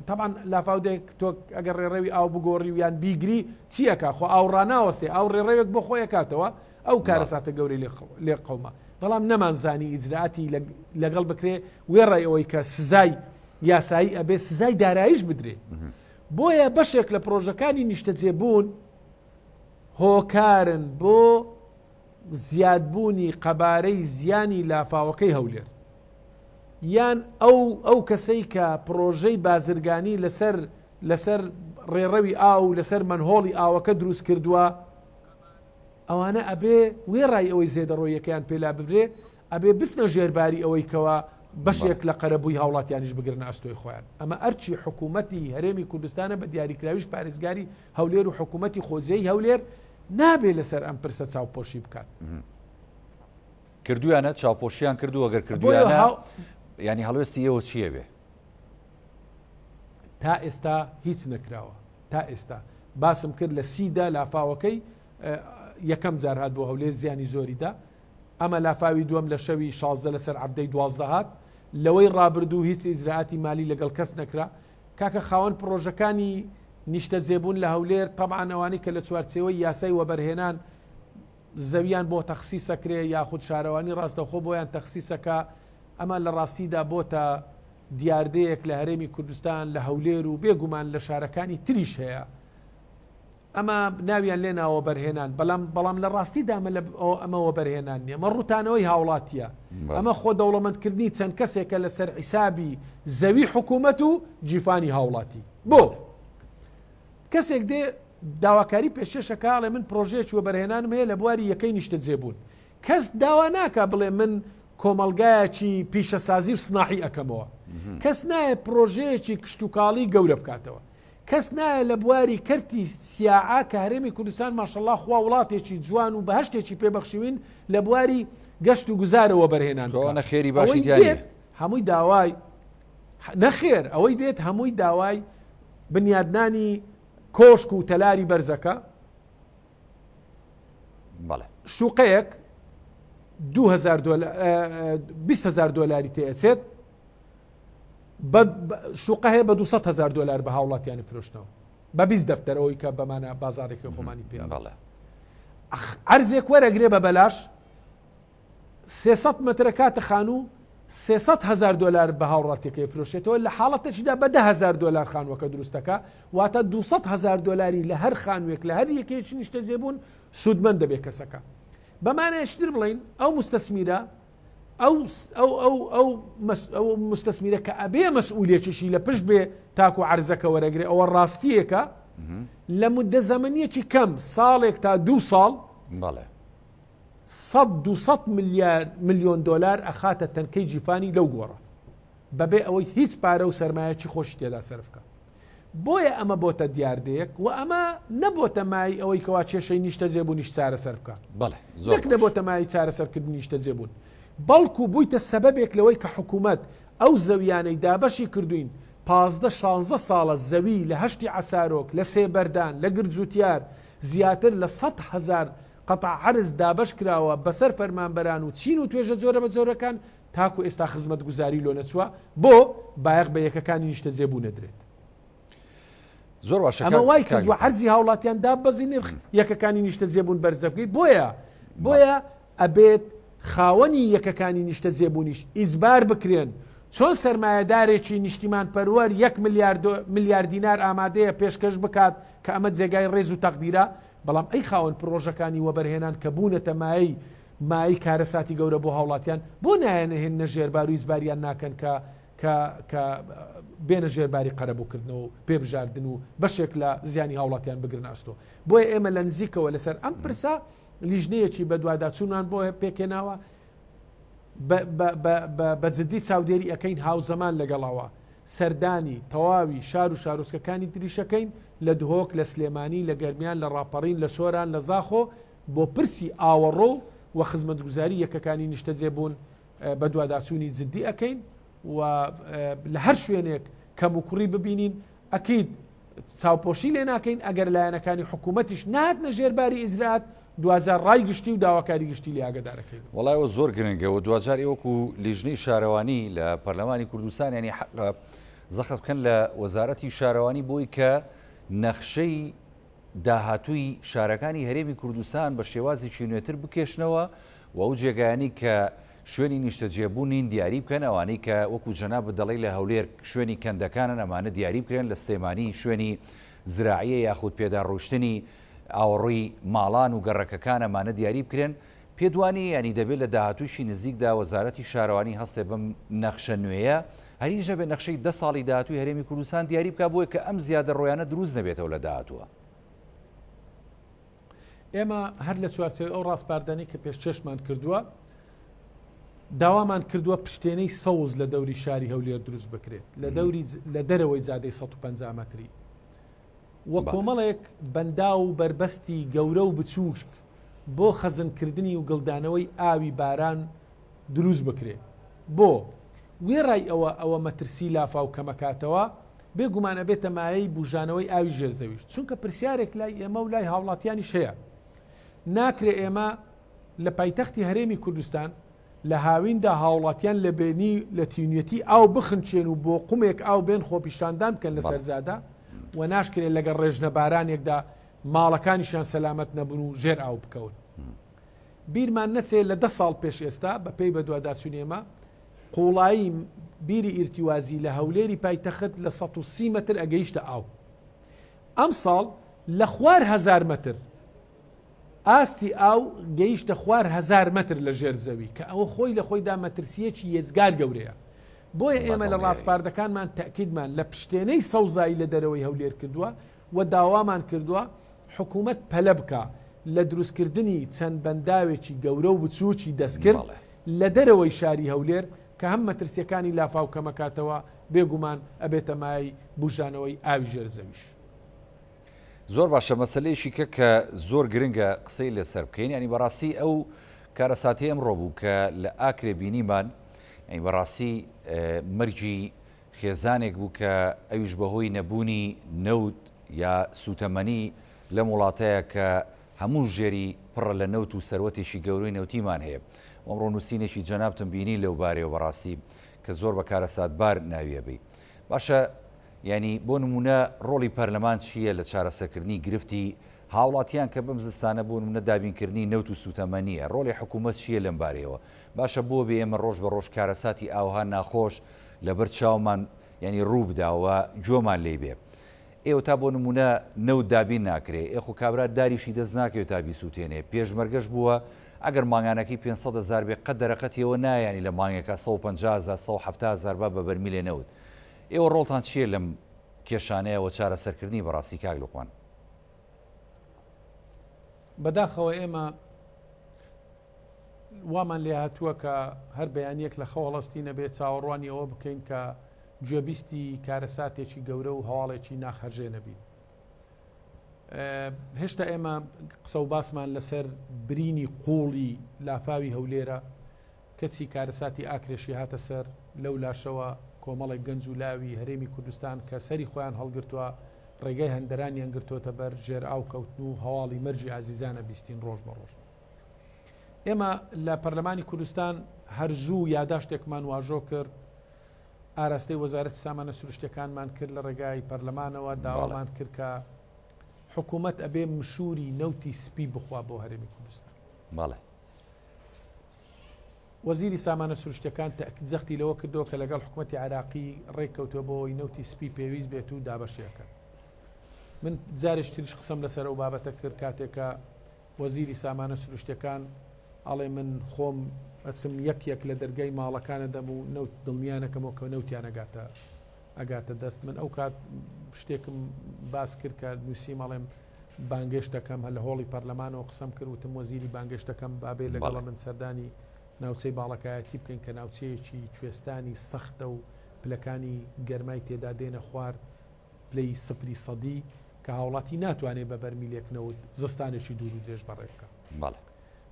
Speaker 2: تاان لافاودێک تۆ ئەگەر ڕێڕەوی ئاو بگۆڕی یان بیگری چیەکە خۆ ئاوڕاناوەستێ ئەو ڕێڕەوێک بۆ خۆی کاتەوە ئەو کارەساتە گەوری لێ قەومە بەڵام نەمانزانی ئیجراعاتی لەگەڵ بکرێ وێڕای ئەوەی کە سزای یاسایی ئەبێ سزای داراییش بدرێ بۆیە بەشێک لە پرۆژەکانی نیشتەجێبوون هۆکارن بۆ زیادبوونی قەبارەی زیانی لافاوەکەی هەولێر یان ئەو کەسەی کە پرۆژەی بازرگانی لەسەر ڕێڕەوی ئاو لەسەر منهۆڵی ئاوەکە دروست کردووە ئەوانە ئەبێ وێڕای ئەوەی زێدەڕۆیەکەیان پێلا ببرێ ئەبێ بچنە ژێرباری ئەوەی کەوە بەشێک لە قەرەبووی هاوڵاتیانیش بگرن ئەستۆی خۆیان ئەمە ئەرچی حکوومەتی هەرێمی کوردستانە بە دیاریکراویش پارێزگاری هەولێر و حکوومەتی خۆزیەی هەولێر نابێ لەسەر ئەم پرسە چاوپۆشی بکات
Speaker 1: کردویانە چاوپۆشیان کردو ئەگەر کردویانە ینی هەڵوێستی ئەوە چییە بێ
Speaker 2: تا ئێستا هیچ نەکراوە تا ئێستا باسم کرد لە سیدا لافاوەکەی یەکەم جار هات بۆ هەولێر زیانی زۆریدا ئەمە لافاوی دووەم لە شەوی 16 لەسەر عەبدەی 12 هات لەوەی ڕابردوو هیچ ئیجراعاتی مالی لەگەڵ کەس نەکرا کاکە خاوەن پرۆژەکانی نیشتە جێبوون لە هەولێر طبعاً ئەوانەی کە لە چوارچێوەی یاسای وەبەرهێنان زەویان بۆ تەخسیسەکرێ یاخود شارەوانی ڕاستەوخۆ بۆیان تەخسیسەکە ئەمە لە ڕاستیدا بۆتە دیاردەیەک لە هەرێمی کوردستان لە هەولێر و بێگومان لە شارەکانی تریش هەیە ئەمە ناویان لێ ناوە بەرهێنان بەڵام لە ڕاستیدا ئەمە وەبەرهێنان نیە ئەمە ڕوتانەوەی هاوڵاتیە ئەمە خۆ دەوڵەمەندکردنی چەند کەسێکە لەسەر حیسابی زەوی حکوومەت و جیفانی هاوڵاتی بۆ کەسێک دێ داواکاری پێشێشەکاڵێ من پرۆژێکی وەبەرهێنانم هەیە لە بواری یەکەی نیشتە جێبوون کەس داوا ناکە بڵێ من کۆمەلگایەکی پیشەسازی و سناحی ئەەکەمەوە کەس نایە پرۆژەیەکی کشتتوکاڵی گەورە بکاتەوە کەس نایە لە بواری کەرتی سیاعا کە هەرێمی کوردستان ماشەڵڵا خوا وڵاتێکی جوان و بەهشتێکی پێبەخشیوین لە بواری گەشت و گوزارەوە بەرهێنان
Speaker 1: خێری باشی
Speaker 2: هەمووی داوای نەخێر ئەوەی دێت هەمووی داوای بنیادنانی کۆشک و تەلاری بەرزەکە شوقەیەک 20,000 دۆلاری تێچێت شوقە هەیە بە 200,000 دۆلار بە هاوڵاتیانی فرۆشتنەوە بە 20 دەفتەرەوەی کە بەمانە بازارێکی خۆمانی پێ عەرزێک وەرەگرێ بە بەلاش 300 مترە کاتە خانوو 300,000 دۆلار بە هاوڕاتێکەکەی فرۆشێتەوە لە حاڵەتەشدا بە 10,000 دۆلار خانووەکە دروستەکە واتە 200,000 دۆلاری لە هەر خانوویەک لە هەر یەکێکی نیشتە جێبوون سوودمەند دەبێت کەسەکە بەمانەیەشتر بڵین ئەو مستەسمیرە ئەو مستەسمیرە کە ئەبێ مەسئولێکیشی لە پشت بێ تاکو عەرزەکە وەرەگرێ ئەوە ڕاستیەکە لە مدە زەمەنیەکی کەم ساڵێک تا 2 ساڵ 100 ملیۆن دۆلار ئەخاتە تەنکەی جیفانی لەو گۆڕە بەبێ ئەوەی هیچ پارە و سەرمایەکی خۆشی تێدا سەرفکە بۆیە ئەمە بۆتە دیاردەیەک و ئەمە نەبۆتە مای ئەوەی کەوا کێشەی نیشتە جێبوونیش چارە سەر بکە نەک نەبۆتە مای چارە سەرکردنی نیشتە جێبوون بەڵکو بوویتە سەبەبێک لەوەی کە حکوومەت ئەو زەویانەی دابەشی کردوین 15-16 ساڵە زەوی لە هەشتی عسارۆک لە سێبەردان لە گرجوتیار زیاتر لە 100,000 قەتع عەرز دابەش کراوە بەسەر فەرمانبەران و چین و توێژە جۆرە بە جۆرەکان تاکو ئێستا خزمەت گوزاری لۆ نەچووە بۆ بایەق بە یەکەکانی نیشتە جێبوو نەدرێت
Speaker 1: زۆر باشە
Speaker 2: ئەمە وای کردووە عەرزی هاوڵاتیان دابەزی نرخ یەکەکانی نیشتە جێبوون بەرزە بکەیت بۆیە ئەبێت خاوەنی یەکەکانی نیشتە جێبوونیش ئیجبار بکرێن چۆن سەرمایەدارێکی نیشتیمان پەروەر 1 ملیار دینار ئامادەیە پێشکەش بکات کە ئەمە جێگای ڕێز و تەقدیرە بەڵام ئەی خاوەن پرۆژەکانی وەبەرهێنان کە بوونەتە مایی کارەساتی گەورە بۆ هاوڵاتیان بۆ نایەنەهێنە ژێربار و ئیجباریان ناکەن کە بێنە ژێرباری قەرەبووکردنەوە و پێبژاردن و بەشێک لە زیانی هاوڵاتیان بگرن ئەستۆ بۆیە ئێمە لە نزیکەوە لەسەر ئەم پرسە لیژنەیەکی بەدواداچوونان بۆ پێکێناوە بە جددی چاودێری ئەەکەین هاوزەمان لەگەڵەوە سەردانی تەواوی شار و شارۆچکەکانی دریشەکەین لە دهۆک لە سلێمانی لە گەرمیان لە ڕاپەڕین لە سۆران لە زاخۆ بۆ پرسی ئاوەڕۆ و خزمەتگوزاری یەکەکانی نیشتە جێبوون بە دوواداچوونی جددی ئەەکەین و لە هەر شوێنێک کەم و کوڕی ببینین ئەکید چاوپۆشی لێ ناکەین ئەگەر لایەنەکانی حکوومەتیش نهاتنە ژێرباری ئیجرات دوزار ڕای گشتی و داواکاری گشتی لە ئاگدارەکەی.
Speaker 1: وڵایەوە زۆر گرنگەوە دوجاری وەکو لیژنەی شارەوانی لە پەرلەمانی کوردستان ینی زەخت بکەن لە وەزارەتی شارەوانی بۆی کە نەخشەی داهاتووی شارەکانی هەرێمی کوردستان بە شێوازێکی نوێتر بکێشنەوە و ئەو جێگایانی کە شوێنی نیشتەجێبوونین دیاری بکەن ئەوانەی کە وەکو جەناب دەڵی لە هەولێر شوێنی کەندەکانن ئەمانە دیاری بکرێن لە سلێمانی شوێنی زراعیە یاخود پێدا ڕۆشتنی ئاوەڕووی ماڵان و گەڕەکەکان ئەمانە دیاری بکرێن پێدوانی ینی دەبێت لە داهاتووشی نزیکدا وەزارەتی شارەوانی هەستێ بەم نەخشە نوێیە هەریژە بێ نەخشەی 10 ساڵی داهاتووی هەرێمی کوردستان دیاری بکە بۆیە کە ئەم زیادە ڕۆیانە دروست نەبێتەوە لە داهاتووە.
Speaker 2: ئێمە هەر لە چوارچێوەی ئەو ڕاستپاردانی کە پێشچێشمان کردووە داوامان کردووە پشتێنەی سەوز لە دەوری شاری هەولێر دروست بکرێت لە دەرەوەی جادەی 150 مەتری وە کۆمەڵێک بەندا و بربەستی گەورە و بچووک بۆ خەزمکردنی و گڵدانەوەی ئاوی باران دروست بکرێت بۆ وێڕای ئەوە مەترسی لافا و کەمەکاتەوە بێگومانە بێتە مایەی بژانەوەی ئاوی ژێرزەویشت چونکە پرسیارێک لای ئێمە و لای هاوڵاتیانی شەیە ناکرێ ئێمە لە پایتەختی هەرێمی کوردستان لە هاویندا هاوڵاتیان لە بینی لە تینوێتی ئاو بخنچێن و بۆ قومێک ئاو بێن خۆپیشاندان بکەن لە سەرزادا و ناشکرێت لەگەڵ ڕێژنە بارانێکدا ماڵەکانیشان سەلامەت نەبوون و ژێر ئاو بکەون. بیرمان نەچێت لە 10 ساڵ پێش ئێستا بە پێی بە دوواداچوونێمە قوڵایی بیری ئیرتیوازی لە هەولێری پایتەخت لە 130 متر ئەگەیشتە ئاو. ئەم ساڵ لە 4000 متر ئاستی ئاو گەیشتە 4000 متر لە ژێر زەوی کە ئەوە خۆی لە خۆیدا مەترسیەکی یەجگار گەورەیە. بۆیە ئێمە لە ڕاستپاردەکانمان تەکیدمان لە پشتێنەی سەوزایی لە دەرەوەی هەولێر کردووە و داوامان کردووە حکوومەت پەلە بکە لە دروستکردنی چەند بەنداوێکی گەورە و بچووکی دەستکرد لە دەرەوەی شاری هەولێر کە هەم مەترسیەکانی لافا و کەمەکاتەوە بێگومان ئەبێتە مای بژانەوەی ئاوی ژێرزەویش.
Speaker 1: زۆر باشە مەسلەیەکی کە زۆر گرنگە قسەی لەسەر بکەین ینی بەڕاستی ئەو کارەساتی ئەمڕۆ بوو کە لە ئاکرێ بینیمان ئەی بەڕاستی مەرجی خێزانێک بوو کە ئەویش بەهۆی نەبوونی نەوت یا سوتەمەنی لە وڵاتەیە کە هەموو ژێری پڕە لە نەوت و سەروەتێکی گەورەی نەوتیمان هەیە. ئەمڕۆ نووسینێکی جەنابتم بینی لەو بارەوە بەڕاستی کە زۆر بە کارەساتبار ناویە بی. باشە ینی بۆ نمونە ڕۆڵی پەرلەمان چییە لە چارەسەرکردنی گرفتی هاوڵاتیان کە بەم زستانە بۆ نمونە دابینکردنی نەوت و سوتەمەنیە ڕۆڵی حکوومەت چییە لەم بارەوە باشە بۆ بێ ئێمە ڕۆژ بە ڕۆژ کارەساتی ئاوها ناخۆش لەبەر چاومان ینی ڕوو بداوە جۆمان لێ بێ. ئێوە تا بۆ نمونە نەوت دابین ناکرێ ئێخو کابرا داریشی دەست ناکەوێت تا بیسووتێنێ پێشمەرگەش بووە ئەگەر مانگانەکەی 500,000 بێ قەت دەرەقەتیەوە نایانی لە مانگێکە 150,000 170,000 بە بەرمیلێ نەوت. ئێوە ڕۆڵتان چییە لەم کێشانەیەوە چارەسەرکردنی بەڕاستی کاک لوقمان؟
Speaker 2: بەداخەوە ئێمە وامان لێ هاتووە کە هەر بەیانیەک لە خەوەڵستی نەبێت چاوەڕوانی ئەوە بکەین کە گوێبیستی کارەساتێکی گەورە و هەواڵێکی ناخەرجێ نەبین. هێشتا ئێمە قسە و باسمان لەسەر برینی قوڵی لافاوی هەولێرە کەچی کارەساتی ئاکرێشی هاتە سەر لەو لاشەوە کۆمەڵێک گەنج و لاوی هەرێمی کوردستان کە سەری خۆیان هەڵگرتووە ڕێگای هەندەرانیان گرتوۆتە بەر ژێر ئاو کەوتن و هەواڵی مەرجی ئازیزانە بیستین ڕۆژ بە ڕۆژ. ئێمە لە پەرلەمانی کوردستان هەرزوو یاداشتێکمان واژۆ کرد ئاراستەی وەزارەتی سامانە سروشتەکانمان کرد لە ڕێگای پەرلەمانەوە داوامان کرد کە حکوومەت ئەبێ مشوری نەوتی سپی بخوا بۆ هەرێمی کوردستان.
Speaker 1: باڵێ
Speaker 2: وەزیری سامانە سروشتەکان جەختی لەوە کردەوە کە لەگەڵ حکوومەتی عراقی ڕێککەوتووە بۆەوەی نەوتی سپی پێویست بێت و دابەشیەکە. من جارێک تریش قسەم لەسەر ئەو بابەتە کرد کاتێکە وەزیری سامانە سروشتەکان ئەڵێ من خۆم ئەچم یەک لە دەرگای ماڵەکانە دەم و نەوت دڵنیانەکەمەوە کە نەوتیان ئەگاتە دەست من ئەو کات شتێکم باس کرد کە نووسی ماڵێم بانگێشتەکەم هە لە هۆڵی پەرلەمانەوە قسەم کرد وتم وەزیری بانگێشتەکەم بابێ لەگەڵ من سەردانی ناوچەی باڵەکایەتی بکەین کە ناوچەیەکی کوێستانی سەختە و پلەکانی گەرمای تێدا دێنە خوار پلەی 0% کە هاوڵاتی ناتوانێت بە بەرمیلێکنەوە زستانێکی دوور و درێژ بەڕێ بکە.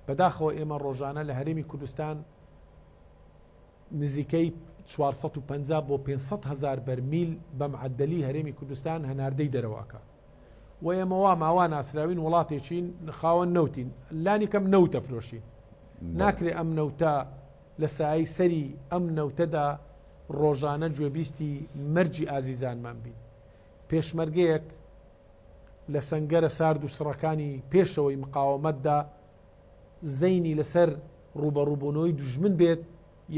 Speaker 2: بەداخەوە ئێمە ڕۆژانە لە هەرێمی کوردستان نزیکەی 450 بۆ 500,000 بەرمیل بە معدەلی هەرێمی کوردستان هەناردەی دەرەوەکە و ئێمەوا ماوان ئاسراوین وڵاتێکین خاوەن نەوتین لانی کەم نەوتە فرۆشین ناکرێ ئەم نەوتە لە سایی سەری ئەم نەوتەدا ڕۆژانە گوێبیستی مەرجی ئازیزانمان بین پێشمەرگەیەک لە سەنگەرە سارد و سڕەکانی پێشەوەی مقاومەتدا زەینی لەسەر ڕوبەڕووبوونەوەی دوژمن بێت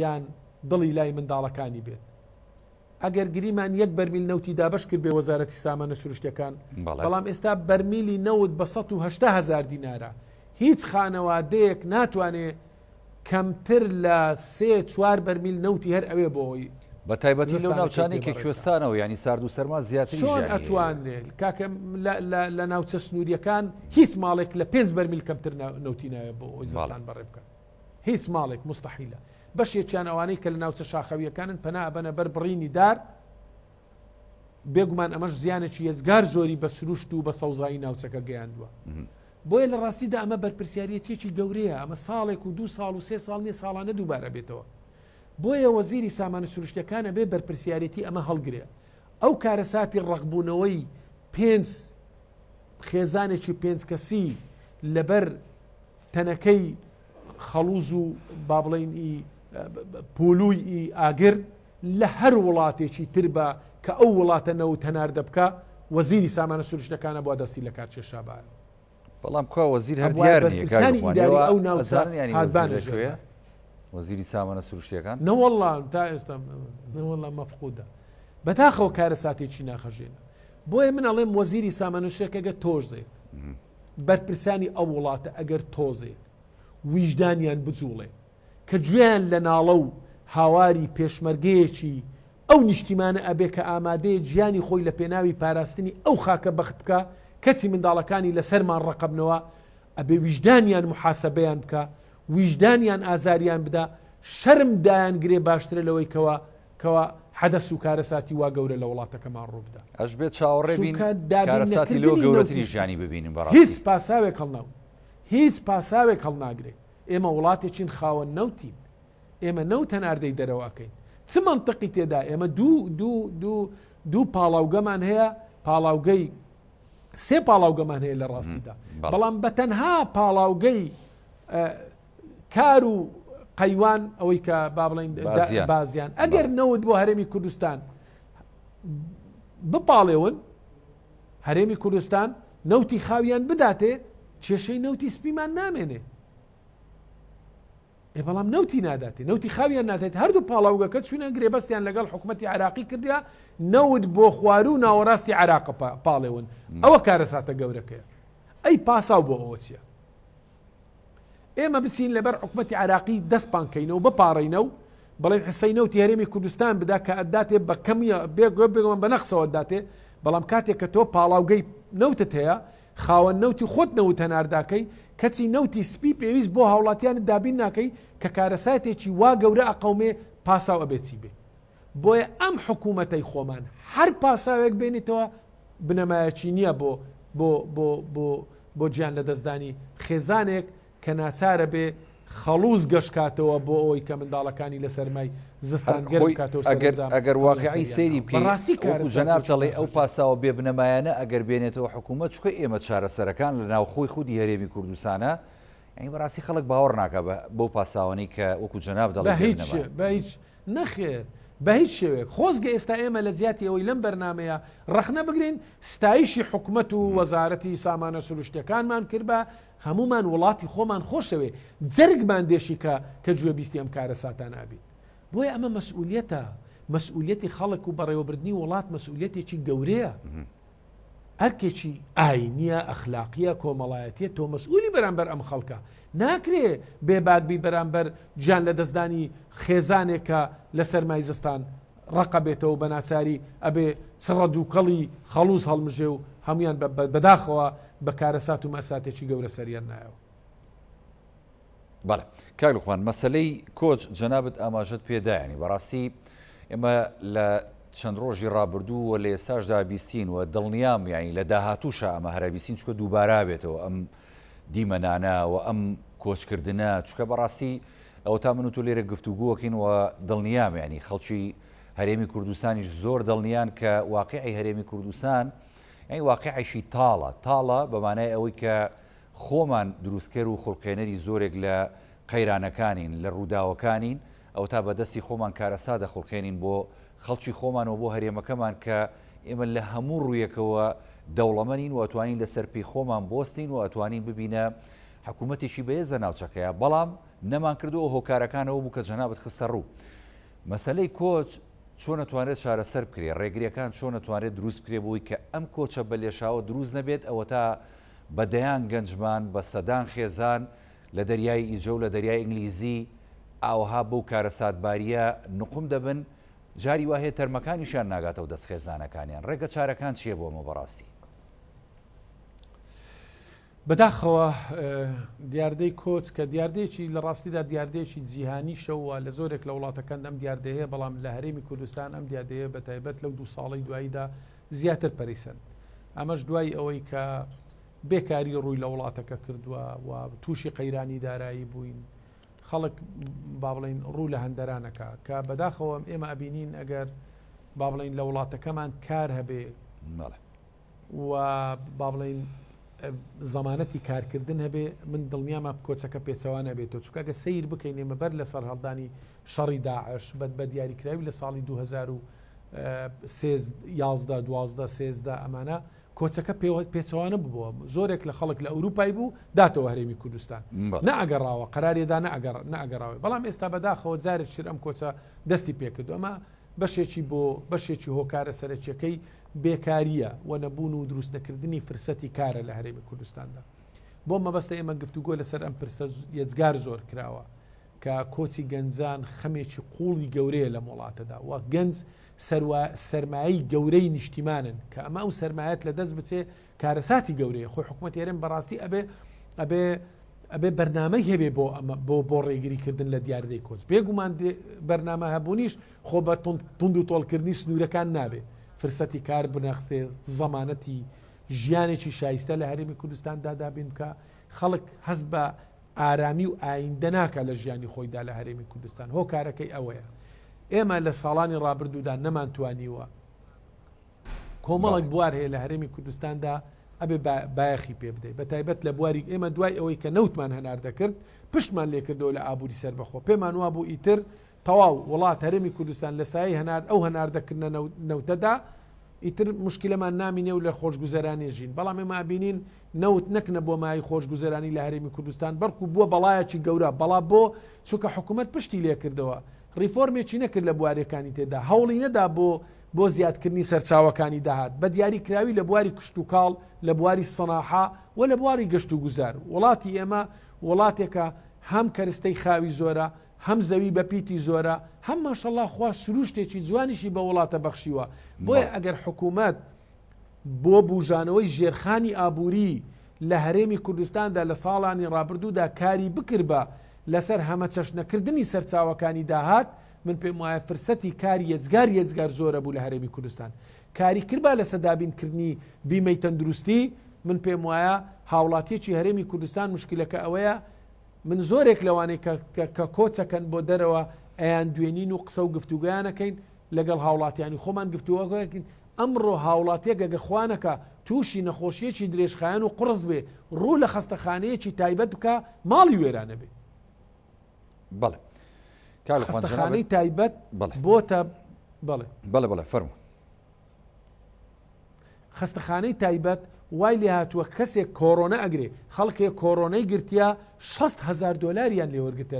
Speaker 2: یان دڵی لای منداڵەکانی بێت ئەگەر گریمان یەک بەرمیل نەوتی دابش کرد بێ وەزارەتی سامانە سروشتەکان بەڵام ئێستا بەرمیلی نەوت بە 180,000 دینارە هیچ خانەوادەیەک ناتوانێت کەمتر لە 3-4 بەرمیل نەوتی هەر ئەوێ بۆەوەی
Speaker 1: بە تایبەتی لەو ناوچانێکی کوێستانەوە ینی سارد و سەرما زیاتر
Speaker 2: چۆن ئەتوانێت کاکە لە ناوچە سنووریەکان هیچ ماڵێک لە 5 بەرمیل کەمتر نەوتی ناوێت بۆ ئەوی زستان بەڕێ بکەن هیچ ماڵێک مستحیلە بەشێکیان ئەوانەی کە لە ناوچە شاخەویەکانن پەنا ئەبەنە بەر بڕینی دار بێگومان ئەمەش زیانێکی هێزگار زۆری بە سروشت و بە سەوزایی ناوچەکە گەیاندووە بۆیە لە ڕاستیدا ئەمە بەرپرسیارەتێکی گەورەیە ئەمە ساڵێک و 2 ساڵ و 3 ساڵ نیە ساڵانە دووبارە بێتەوە بۆیە وەزیری سامانە سروشتەکانە بێ بەرپرسیارەتی ئەمە هەڵگرێ ئەو کارەساتی ڕەقبوونەوەی 5 خێزانێکی 5 کەسی لەبەر تەنەکەی خەڵوز و با بڵێن پۆلووی ئاگر لە هەر وڵاتێکی تر بە کە ئەو وڵاتە نەوت هەنار دەبکە وەزیری سامانە سروشتەکانە بۆ دەستی لە کار کێشابایە
Speaker 1: بەڵام کا وەزیر هەر دیار نییە ئەو ناوچانیانە وەزیری سامانە سروشتیەکان
Speaker 2: نەوەڵڵام تا ئێستا نەوەڵڵام مەفقودە بەتاخەوە کارە ساتێکی ناخەژێنە بۆیە من ئەڵێم وەزیری سامانە سروشتەکە تۆزێک بەرپرسانی ئەو وڵاتە ئەگەر تۆزێک ویژدانیان بجوڵێ کە گوێیان لە ناڵە و هاواری پێشمەرگەیەکی ئەو نیشتیمانە ئەبێ کە ئامادەیە گیانی خۆی لە پێناوی پاراستنی ئەو خاکە بەخت بکە کەچی منداڵەکانی لەسەرمان ڕقبنەوە ئەبێ ویژدانیان محاسبەیان بکە ویژدانیان ئازاریان بدا شەرم دایانگرێ باشترە لەوەی کەوا حەدەس و کارەساتی وا گەورە لە وڵاتەکەمان ڕووبدا
Speaker 1: ئەش بێت چاوەڕێ بین کارەساتی لەوە گەورەتری ژیانی ببینیم بەڕاستی
Speaker 2: هیچ پاساوێک هەڵناو هیچ پاساوێک هەڵناگرێت ئێمە وڵاتێکین خاوەن نەوتین ئێمە نەوت هەناردەی دەرەوەکەین چ منطقی تێدا ئێمە دوو پاڵاوگەمان هەیە پاڵاوگەی 3 پاڵاوگەمان هەیە لە ڕاستیدا بەڵام بەتەنها پاڵاوگەی کار و قەیوان ئەوەی کە با بڵێن بازیان ئەگەر نەوت بۆ هەرێمی کوردستان بپاڵێون هەرێمی کوردستان نەوتی خاویان بداتێ کێشەی نەوتی سپیمان نامێنێ بەڵام نەوتی ناداتێ نەوتی خاویان ناتێت هەردوو پاڵاوگەکە چوونە گرێبەستیان لەگەڵ حکوومەتی عراقی کردیا نەوت بۆ خوار و ناوەڕاستی عراق پاڵێون ئەوە کارەساتە گەورەکەیە ئەی پاساو بۆ ئەوە چییە ئێمە بچین لەبەر حکوومەتی عراقی دەستپانکەینەوە بپاڕینە و بەڵێن حسەی نەوتی هەرێمی کوردستان بدا کە ئەداتێ بە کەمیە بێگوێ بە نەخسەوە داتێ بەڵام کاتێک کە تۆ پاڵاوگەی نەوتت هەیە خاوەن نەوتی خۆت نەوت هەنارداکەی کەچی نەوتی سپی پێویست بۆ هاوڵاتیانت دابین ناکەی کە کارەساتێکی وا گەورە ئەقەومێ پاساو ئەبێتی بێ بۆیە ئەم حکوومەتەی خۆمان هەر پاساوێک بێنیتەوە بنەمایەکی نییە بۆ گیان لە دەستدانی خێزانێک کە ناچارە بێ خەڵوز گەشکاتەوە بۆ ئەوەی کە منداڵەکانی لە سەرمای زستان گەرکاتەوە
Speaker 1: ئەگەر واقعی سەیری بکەین جەناب دەڵێ ئەو پاساوە بێ بنەمایانە ئەگەر بێنێتەوە حکوومەت چکە ئێمە چارەسەرەکان لە ناو خۆی خودی هەرێمی کوردستانە ئەنی بەڕاستی خەڵک باوەڕ ناکە بەو پاساوانەی کە وەکو جەناب دەڵێ
Speaker 2: بە هیچ نەخێر بە هیچ شێوێک خۆزگە ئێستا ئێمە لە زیاتی ئەوەی لەم بەرنمەیە ڕەخنە بگرین ستایشی حکوومەت و وەزارەتی سامانە سروشتەکانمان کرد بە هەمومان وڵاتی خۆمان خۆشەوێ جەرگمان دێشی کە گوێبیستی ئەم کارە ساتان ئابین بۆیە ئەمە مەسئولیەتی خەڵک و بەڕێوەبردننی وڵات مەسئولیەتێکی گەورەیە ئەرکێکی ئاینیە ئەخلاقیە کۆمەڵایەتیە تۆ مەسئولی بەرامبەر ئەم خەڵکە ناکرێ بێباکبی بەرامبەر گیان لە دەستدانی خێزانێکە لە سەرمای زستان ڕقە بێتەوە بە ناچاری ئەبێ چڕە دووکەڵی خەڵوز هەڵمژێ و هەمویان بەداخەوە بە کارەسات و مەساتێکی گەورە سەریان نایەوە.
Speaker 1: بەڵێ کاک لوقمان مەسەلەی کۆچ جەنابەت ئاماژەت پێدایانی بەڕاستی ئێمە لە چەند ڕۆژی ڕابردوو و لە ئێستاشدا بیستین و دڵنیام یانی لە داهاتووشە ئەمە هەرە بیستین چکە دووبارا بێتەوە ئەم دیمەنانە و ئەم کۆچکردنە چکە بەڕاستی ئەو تا من و تۆ لێرە گفتوگووەکەین و دڵنیام ینی خەڵکی هەرێمی کوردستانیش زۆر دڵنیان کە واقعی هەرێمی کوردستان ئەی واقعیشی تاڵە بەمانای ئەوەی کە خۆمان دروستکەر و خوڵقێنەری زۆرێک لە قەیرانەکانین لە ڕووداوەکانین ئەو تا بەدەستی خۆمان کارەسا دەخڵقێنین بۆ خەڵکی خۆمانەوە بۆ هەرێمەکەمان کە ئێمە لە هەموو ڕوویەکەوە دەوڵەمەنین و ئەتوانین لەسەر پێی خۆمان بۆستین و ئەتوانین ببینە حکوومەتێکی بەهێزە ناوچەکەیە بەڵام نەمان کردووە هۆکارەکانەوە بوو کە جەنابەت خستە ڕوو مەسەلەی کۆچ چۆن نەتوانێت چارەسەر بکرێ ڕێگریەکان چۆن نەتوانێت دروست بکرێ بۆی کە ئەم کۆچە بە لێشاوە دروست نەبێت ئەوە تا بەدەیان گەنجمان بە سەدان خێزان لە دەریای ئیجە و لە دەریای ئینگلیزی ئاوها بەو کارە ساتباریە نقم دەبن جاری وهەیە تەرمەکانیشان ناگاتەوە دەست خێزانەکانیان ڕێگە چارەکان چییە بۆ ئەمە بەڕاستی
Speaker 2: بەداخەوە دیاردەی کۆچ کە دیاردەیەکی لە ڕاستیدا دیاردەیەکی جیهانی شەوە لە زۆرێک لە وڵاتەکان ئەم دیاردەیە بەڵام لە هەرێمی کوردستان ئەم دیاردەیە بە تایبەت لەو 2 ساڵی دواییدا زیاتر پەریسەن ئەمەش دوای ئەوەی کە بێکاری ڕووی لە وڵاتەکە کردووە و تووشی قەیرانی دارایی بووین خەڵک با بڵین ڕوو لە هەندەرانەکە کە بەداخەوە ئێمە ئەبینین ئەگەر با بڵین لە وڵاتەکەمان کار هەبێ و با بڵین زەمانەتی کارکردن هەبێ من دڵنیامە کۆچەکە پێچەوانە بێتەوە چونکە ئەگە سیر بکەین ئێمە بەر لەسەر هەڵدانی شەڕی داعش بە دیاریکراوی لە ساڵی 2011 ئەمانە کۆچەکە پێچەوانە ببووە زۆرێک لە خەڵک لە ئەوروپای بوو داتەوە هەرێمی کوردستان نەئەگەڕاوە قەرارێدا نەئەگەڕاوی بەڵام ئێستا بەداخەوە جارێک شر ئەم کۆچە دەستی پێکردو ئەمە بەشێکی هۆکارە سەرەکیەکەی بێکاریە و نەبوون و دروست نەکردنی فرسەتی کارە لە هەرێمی کوردستاندا بۆ مەبەستە ئێمە گفتوگۆ لەسەر ئەم پرسە یەجگار زۆر کراوە کە کۆچی گەنجان خەمێکی قوڵی گەورەیە لە وڵاتەدا و گەنج سەرمایی گەورەی نیشتیمانن کە ئەمە ئەو سەرمایەت لە دەست بچێ کارەساتی گەورەیە خۆی حکوومەت ئێرەم بەڕاستی ئەبێ بەرنامەی هەبێ بۆ ڕێگریکردن لە دیاردەی کۆچ بێگومان بەرنامە هەبوونیش خۆ بە تونند و تۆڵکردنی سنوورەکان نابێ فرسەتی کار بنەخسێ زەمانەتی ژیانێکی شایستە لە هەرێمی کوردستان دادابین بکە خەڵک هەست بە ئارامی و ئایندە ناکە لە ژیانی خۆیدا لە هەرێمی کوردستان هۆکارەکەی ئەوەیە ئێمە لە ساڵانی ڕابردوودا نەمانتوانیوە کۆمەڵک بوار هەیە لە هەرێمی کوردستاندا ئەبێ بایەخی پێ بدەیت بە تایبەت لە بواری ئێمە دوای ئەوەی کە نەوتمان هەنار دەکرد پشتمان لێکردەوە لە ئابووری سەربەخۆ پێمان وا بوو ئیتر تەواو وڵات هەرێمی کوردستان لە سایه هەنار ئەو هەناردەکردنە نەوتەدا ئیتر مشکلەمان نامینێ و لە خۆشگوزەرانی ژین بەڵام ئێمە بینین نەوت نەکنە بۆ مای خۆشگوزەرانی لە هەرێمی کوردستان بەڵکو بووە بەڵایەکی گەورە بەڵام بۆ چونکە حکوومەت پشتی لێ کردەوە ریفۆرمێکی نەکرد لە بوارەکانی تێدا هەوڵی نەدا بۆ زیادکردنی سەرچاوەکانی داهات بە دیاری کراوی لە بواری کشت و کاڵ لە بواری سەناحا و لە بواری گەشت و گوزار وڵاتی ئێمە وڵاتێکە هەم کەرستەی خاوی زۆرە هەم زەوی بە پیتی زۆرە هەم ماشەڵڵا خوا سروشتێکی جوانیشی بە وڵاتە بەخشیوە بۆیە ئەگەر حکوومەت بۆ بوژانەوەی ژێرخانی ئابووری لە هەرێمی کوردستاندا لە ساڵانی ڕابردوودا کاری بکرد بە لەسەر هەمە چەشنەکردنی سەرچاوەکانی داهات من پێم وایە فرسەتی کاری یەجگار زۆرە بوو لە هەرێمی کوردستان کاری کردبا لە سەدابینکردنی بیمەی تەندروستی من پێم وایە هاوڵاتیەکی هەرێمی کوردستان مشکلەکە ئەوەیە من زۆرێک لەوانەی کە کۆچەکەن بۆ دەرەوە ئەیان دوێنین و قسە و گفتوگویانەکەین لەگەڵ هاوڵاتیانی خۆمان گفتوگوکەین ئەمڕۆ هاوڵاتیە گەگەخوانەکە تووشی نەخۆشیەکی درێژخایەن و قڕز بێ ڕوو لە خەستەخانەیەکی تایبەت بکە ماڵی وێرانە بێ
Speaker 1: بەڵێ
Speaker 2: خەستەخانەی تایبەت بۆتە
Speaker 1: بەڵێ فەرموو
Speaker 2: خەستەخانەی تایبەت وای لێ هاتووە کەسێک کۆڕۆنە ئەگرێ خەڵکێک کۆڕۆنەی گرتیا 6,000 دۆلاریان لێوەرگتە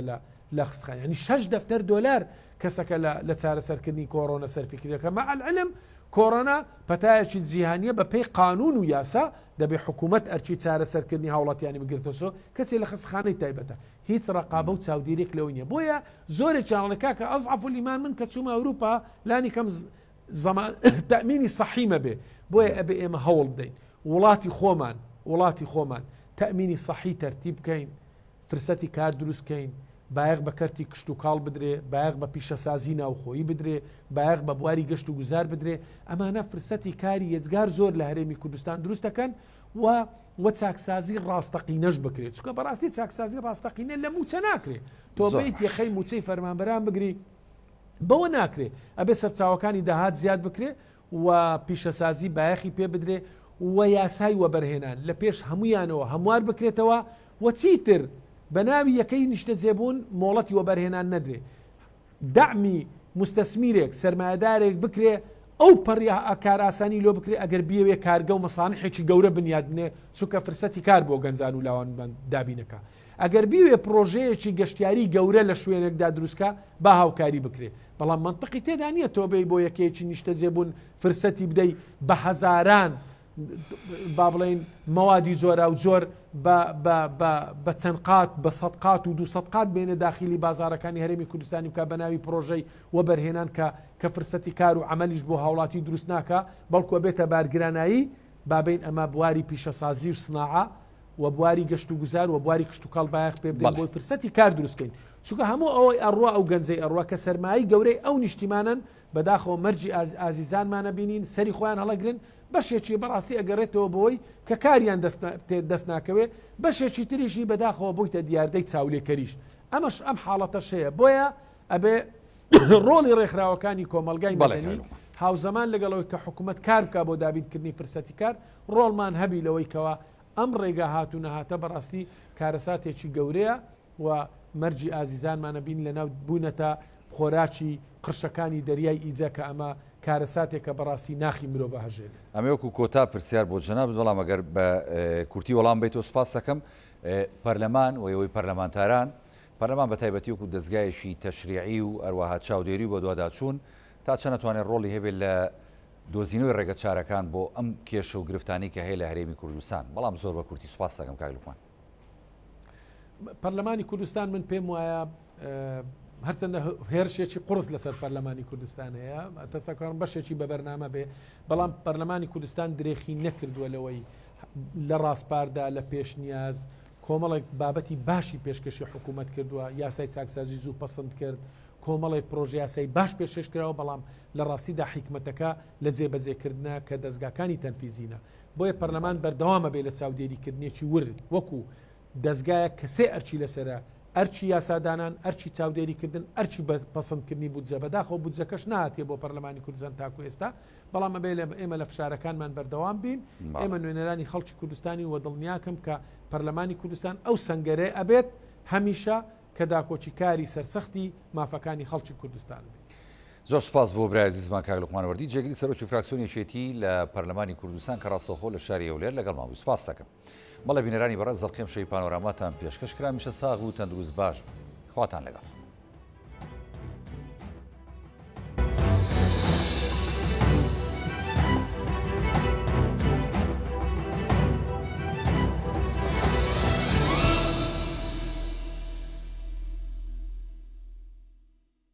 Speaker 2: لە خستخان ینی 6 دەفتەر دۆلار کەسەکە لە چارەسەرکردنی کۆڕۆنە سەرفیکرەکە مع العلم کۆڕۆنە پەتایەکی جیهانیە بە پێی قانون و یاسا دەبێ حکوومەت ئەرچی چارەسەرکردنی هاوڵاتیانی بگرێتەوە کەسێک لە خستخانەی تایبەتە هیچ ڕقابە و چاودێرێک لەوە نیە بۆیە زۆرێک چاڵەکە کە ئەزعەف الئیمان من کە چوومە ئەوروپا لانی کەم تەمینی سەحیمە بێ بۆیە ئەبێ ئێمە هەوڵ بدەین وڵاتی خۆمان تەمینی سەحی تەرتیب بکەین فرسەتی کار دروستکەین بایەق بە کەرتی کشت و کاڵ بدرێ بایەق بە پیشەسازی ناوخۆیی بدرێ بایەق بە بواری گەشت و گوزار بدرێ ئەمانە فرسەتی کاری یەجگار زۆر لە هەرێمی کوردستان دروست دەکەن و چاکسازی ڕاستەقینەش بکرێت چونکە بەڕاستی چاکسازی ڕاستەقینە لە موچە ناکرێ تۆ بیت یەخەی موچەی فەرمانبەران بگری بەوە ناکرێ ئەبێ سەرچاوەکانی داهات زیاد بکرێ و پیشەسازی بایەخی پێ بدرێ و یاسای وەبەرهێنان لە پێش هەمویانەوە هەموار بکرێتەوە و چیتر بە ناوی یەکەی نیشتە جێبوون مۆڵەتی وەبەرهێنان نەدرێ دامی مستەسمیرێک سەرمایهدارێک بکرێ ئەو پەڕی کاراسانی لۆ بکرێ ئەگەر بیەوێ کارگە و مەسانحێکی گەورە بنیاد بنێ چونکە فرسەتی کار بۆ گەنجان و لاوان دابینەکە ئەگەر بیوێ پرۆژەیەکی گەشتیاری گەورە لە شوێنێکدا دروستکە با هاوکاری بکرێ بەڵام منطقی تێدا نییە تۆ بێ بۆ یەکەیەکی نیشتە جێبوون فرسەتی بدەی بە هەزاران با بڵێن مەوادی جۆرا و جۆر بە چەند قات بە سەد قات و 200 قات بێنە داخلی بازارەکانی هەرێمی کوردستانی بکە بە ناوی پرۆژەی وەبەرهێنان کە فرسەتی کار و عملیش بۆ هاوڵاتی دروست ناکە بەڵکو بێتە بارگرانایی بابین ئەمە بواری پیشەسازی و سناعە و بواری گەشت و گوزار و بواری کشت و کاڵبایەق پێ بدەین بۆی فرسەتی کار دروستکەین چونکە هەموو ئەوەی ئەڕوا ئەو گەنجەی ئەڕوا کە سەرمایی گەورەی ئەو نیشتیمانن بەداخەوە مەرجی ئازیزانمانە بینین سەری خۆیان هەڵەگرن بەشێکی بەڕاستی ئەگەڕێتەوە بۆی کە کاریان دەست ناکەوێ بەشێکی تریشی بەداخەوە بوویتە دیاردەی چاولێکەریش ئەمەش ئەم حاڵەتە شەیە بۆیە ئەبێ ڕۆڵی ڕێکخراوەکانی کۆمەلگای مەدەنی هاوزەمان لەگەڵەوەی کە حکوومەت کار بکە بۆ دابینکردنی فرسەتی کار ڕۆڵمان هەبی لەوەی کەوە ئەم ڕێگا هاتوونە هاتە بەڕاستی کارەساتێکی گەورەیە و مەرجی ئازیزانمانە بین لەناو بوونەتە خۆراکی قرشەکانی دەریای ئیجا کە ئەمە کارەساتێکە بەڕاستی ناخی مرۆڤ هەژێت
Speaker 1: ئەمەوەکو کۆتا پرسیار بۆ جەناب وەڵام ئەگەر بە کورتی وەڵام بیتەوە سپاس دەکەم پەرلەمان و ئەوەی پەرلەمانتاران پەرلەمان بە تایبەتی وەکو دەستگایەکی تەشریعی و هەروەها چاودێری بۆ دوواداچوون تا چەند ناتوانێت ڕۆڵی هەبێت لە دۆزینەوەی ڕێگە چارەکان بۆ ئەم کێشە و گرفتانی کە هەیە لە هەرێمی کوردستان بەڵام زۆر بە کورتی سوپاس دەکەم کاک لوقمان
Speaker 2: پەرلەمانی کوردستان من پێم وایە هەرچەندە هێرشێکی قرس لەسەر پەرلەمانی کوردستان هەیە تەسەکارم بەشێکی بە بەرنامە بێ بەڵام پەرلەمانی کوردستان درێخی نەکردووە لەوەی لە ڕاستپاردا لە پێشنیاز کۆمەڵێک بابەتی باشی پێشکەشی حکوومەت کردووە یاسای چاکسازی زوو پەسەند کرد کۆمەڵێک پرۆژه یاسایی باش پێشکەش کراوە بەڵام لە ڕاستیدا حکمەتەکە لە جێبەجێکردنە کە دەستگاکانی تەنفیزینە بۆیە پەرلەمان بەردەوامە بێ لە چاودێریکردنێکی ورد وەکو دەستگایە کە سێ ئەرچی لەسرە ئەرچی یاسادانان ئەرچی چاودێریکردن ئەرچی بە پەسەندکردنی بودجە بەداخەوە بودجەکەش نهاتێ بۆ پەرلەمانی کوردستان تاکو ئێستا بەڵام ئەبێ ئێمە لە فشارەکانمان بەردەوام بین ئێمە نوێنەرانی خەڵکی کوردستانی و دڵنیاکەم کە پەرلەمانی کوردستان ئەو سەنگەرێ ئەبێت هەمیشە کە داکۆچی کاری سەرسەختی مافەکانی خەڵکی کوردستان بێت.
Speaker 1: زۆر سپاس بۆ برای عزیزمان کاک لوقمان وەردی جێگیری سەرۆکی فراکسیۆنی یەکێتی لە پەرلەمانی کوردستان کە ڕاستەوخۆ لە شاری ئەولێر لەگەڵ ماوەی سپاس دەکەم. بەڵێ بینەرانی بەڕێز زەڵقێم شەی پانۆراماتان پێشکەش کرا میشە ساغ و تەندروست باش خواتان لەگەڵ.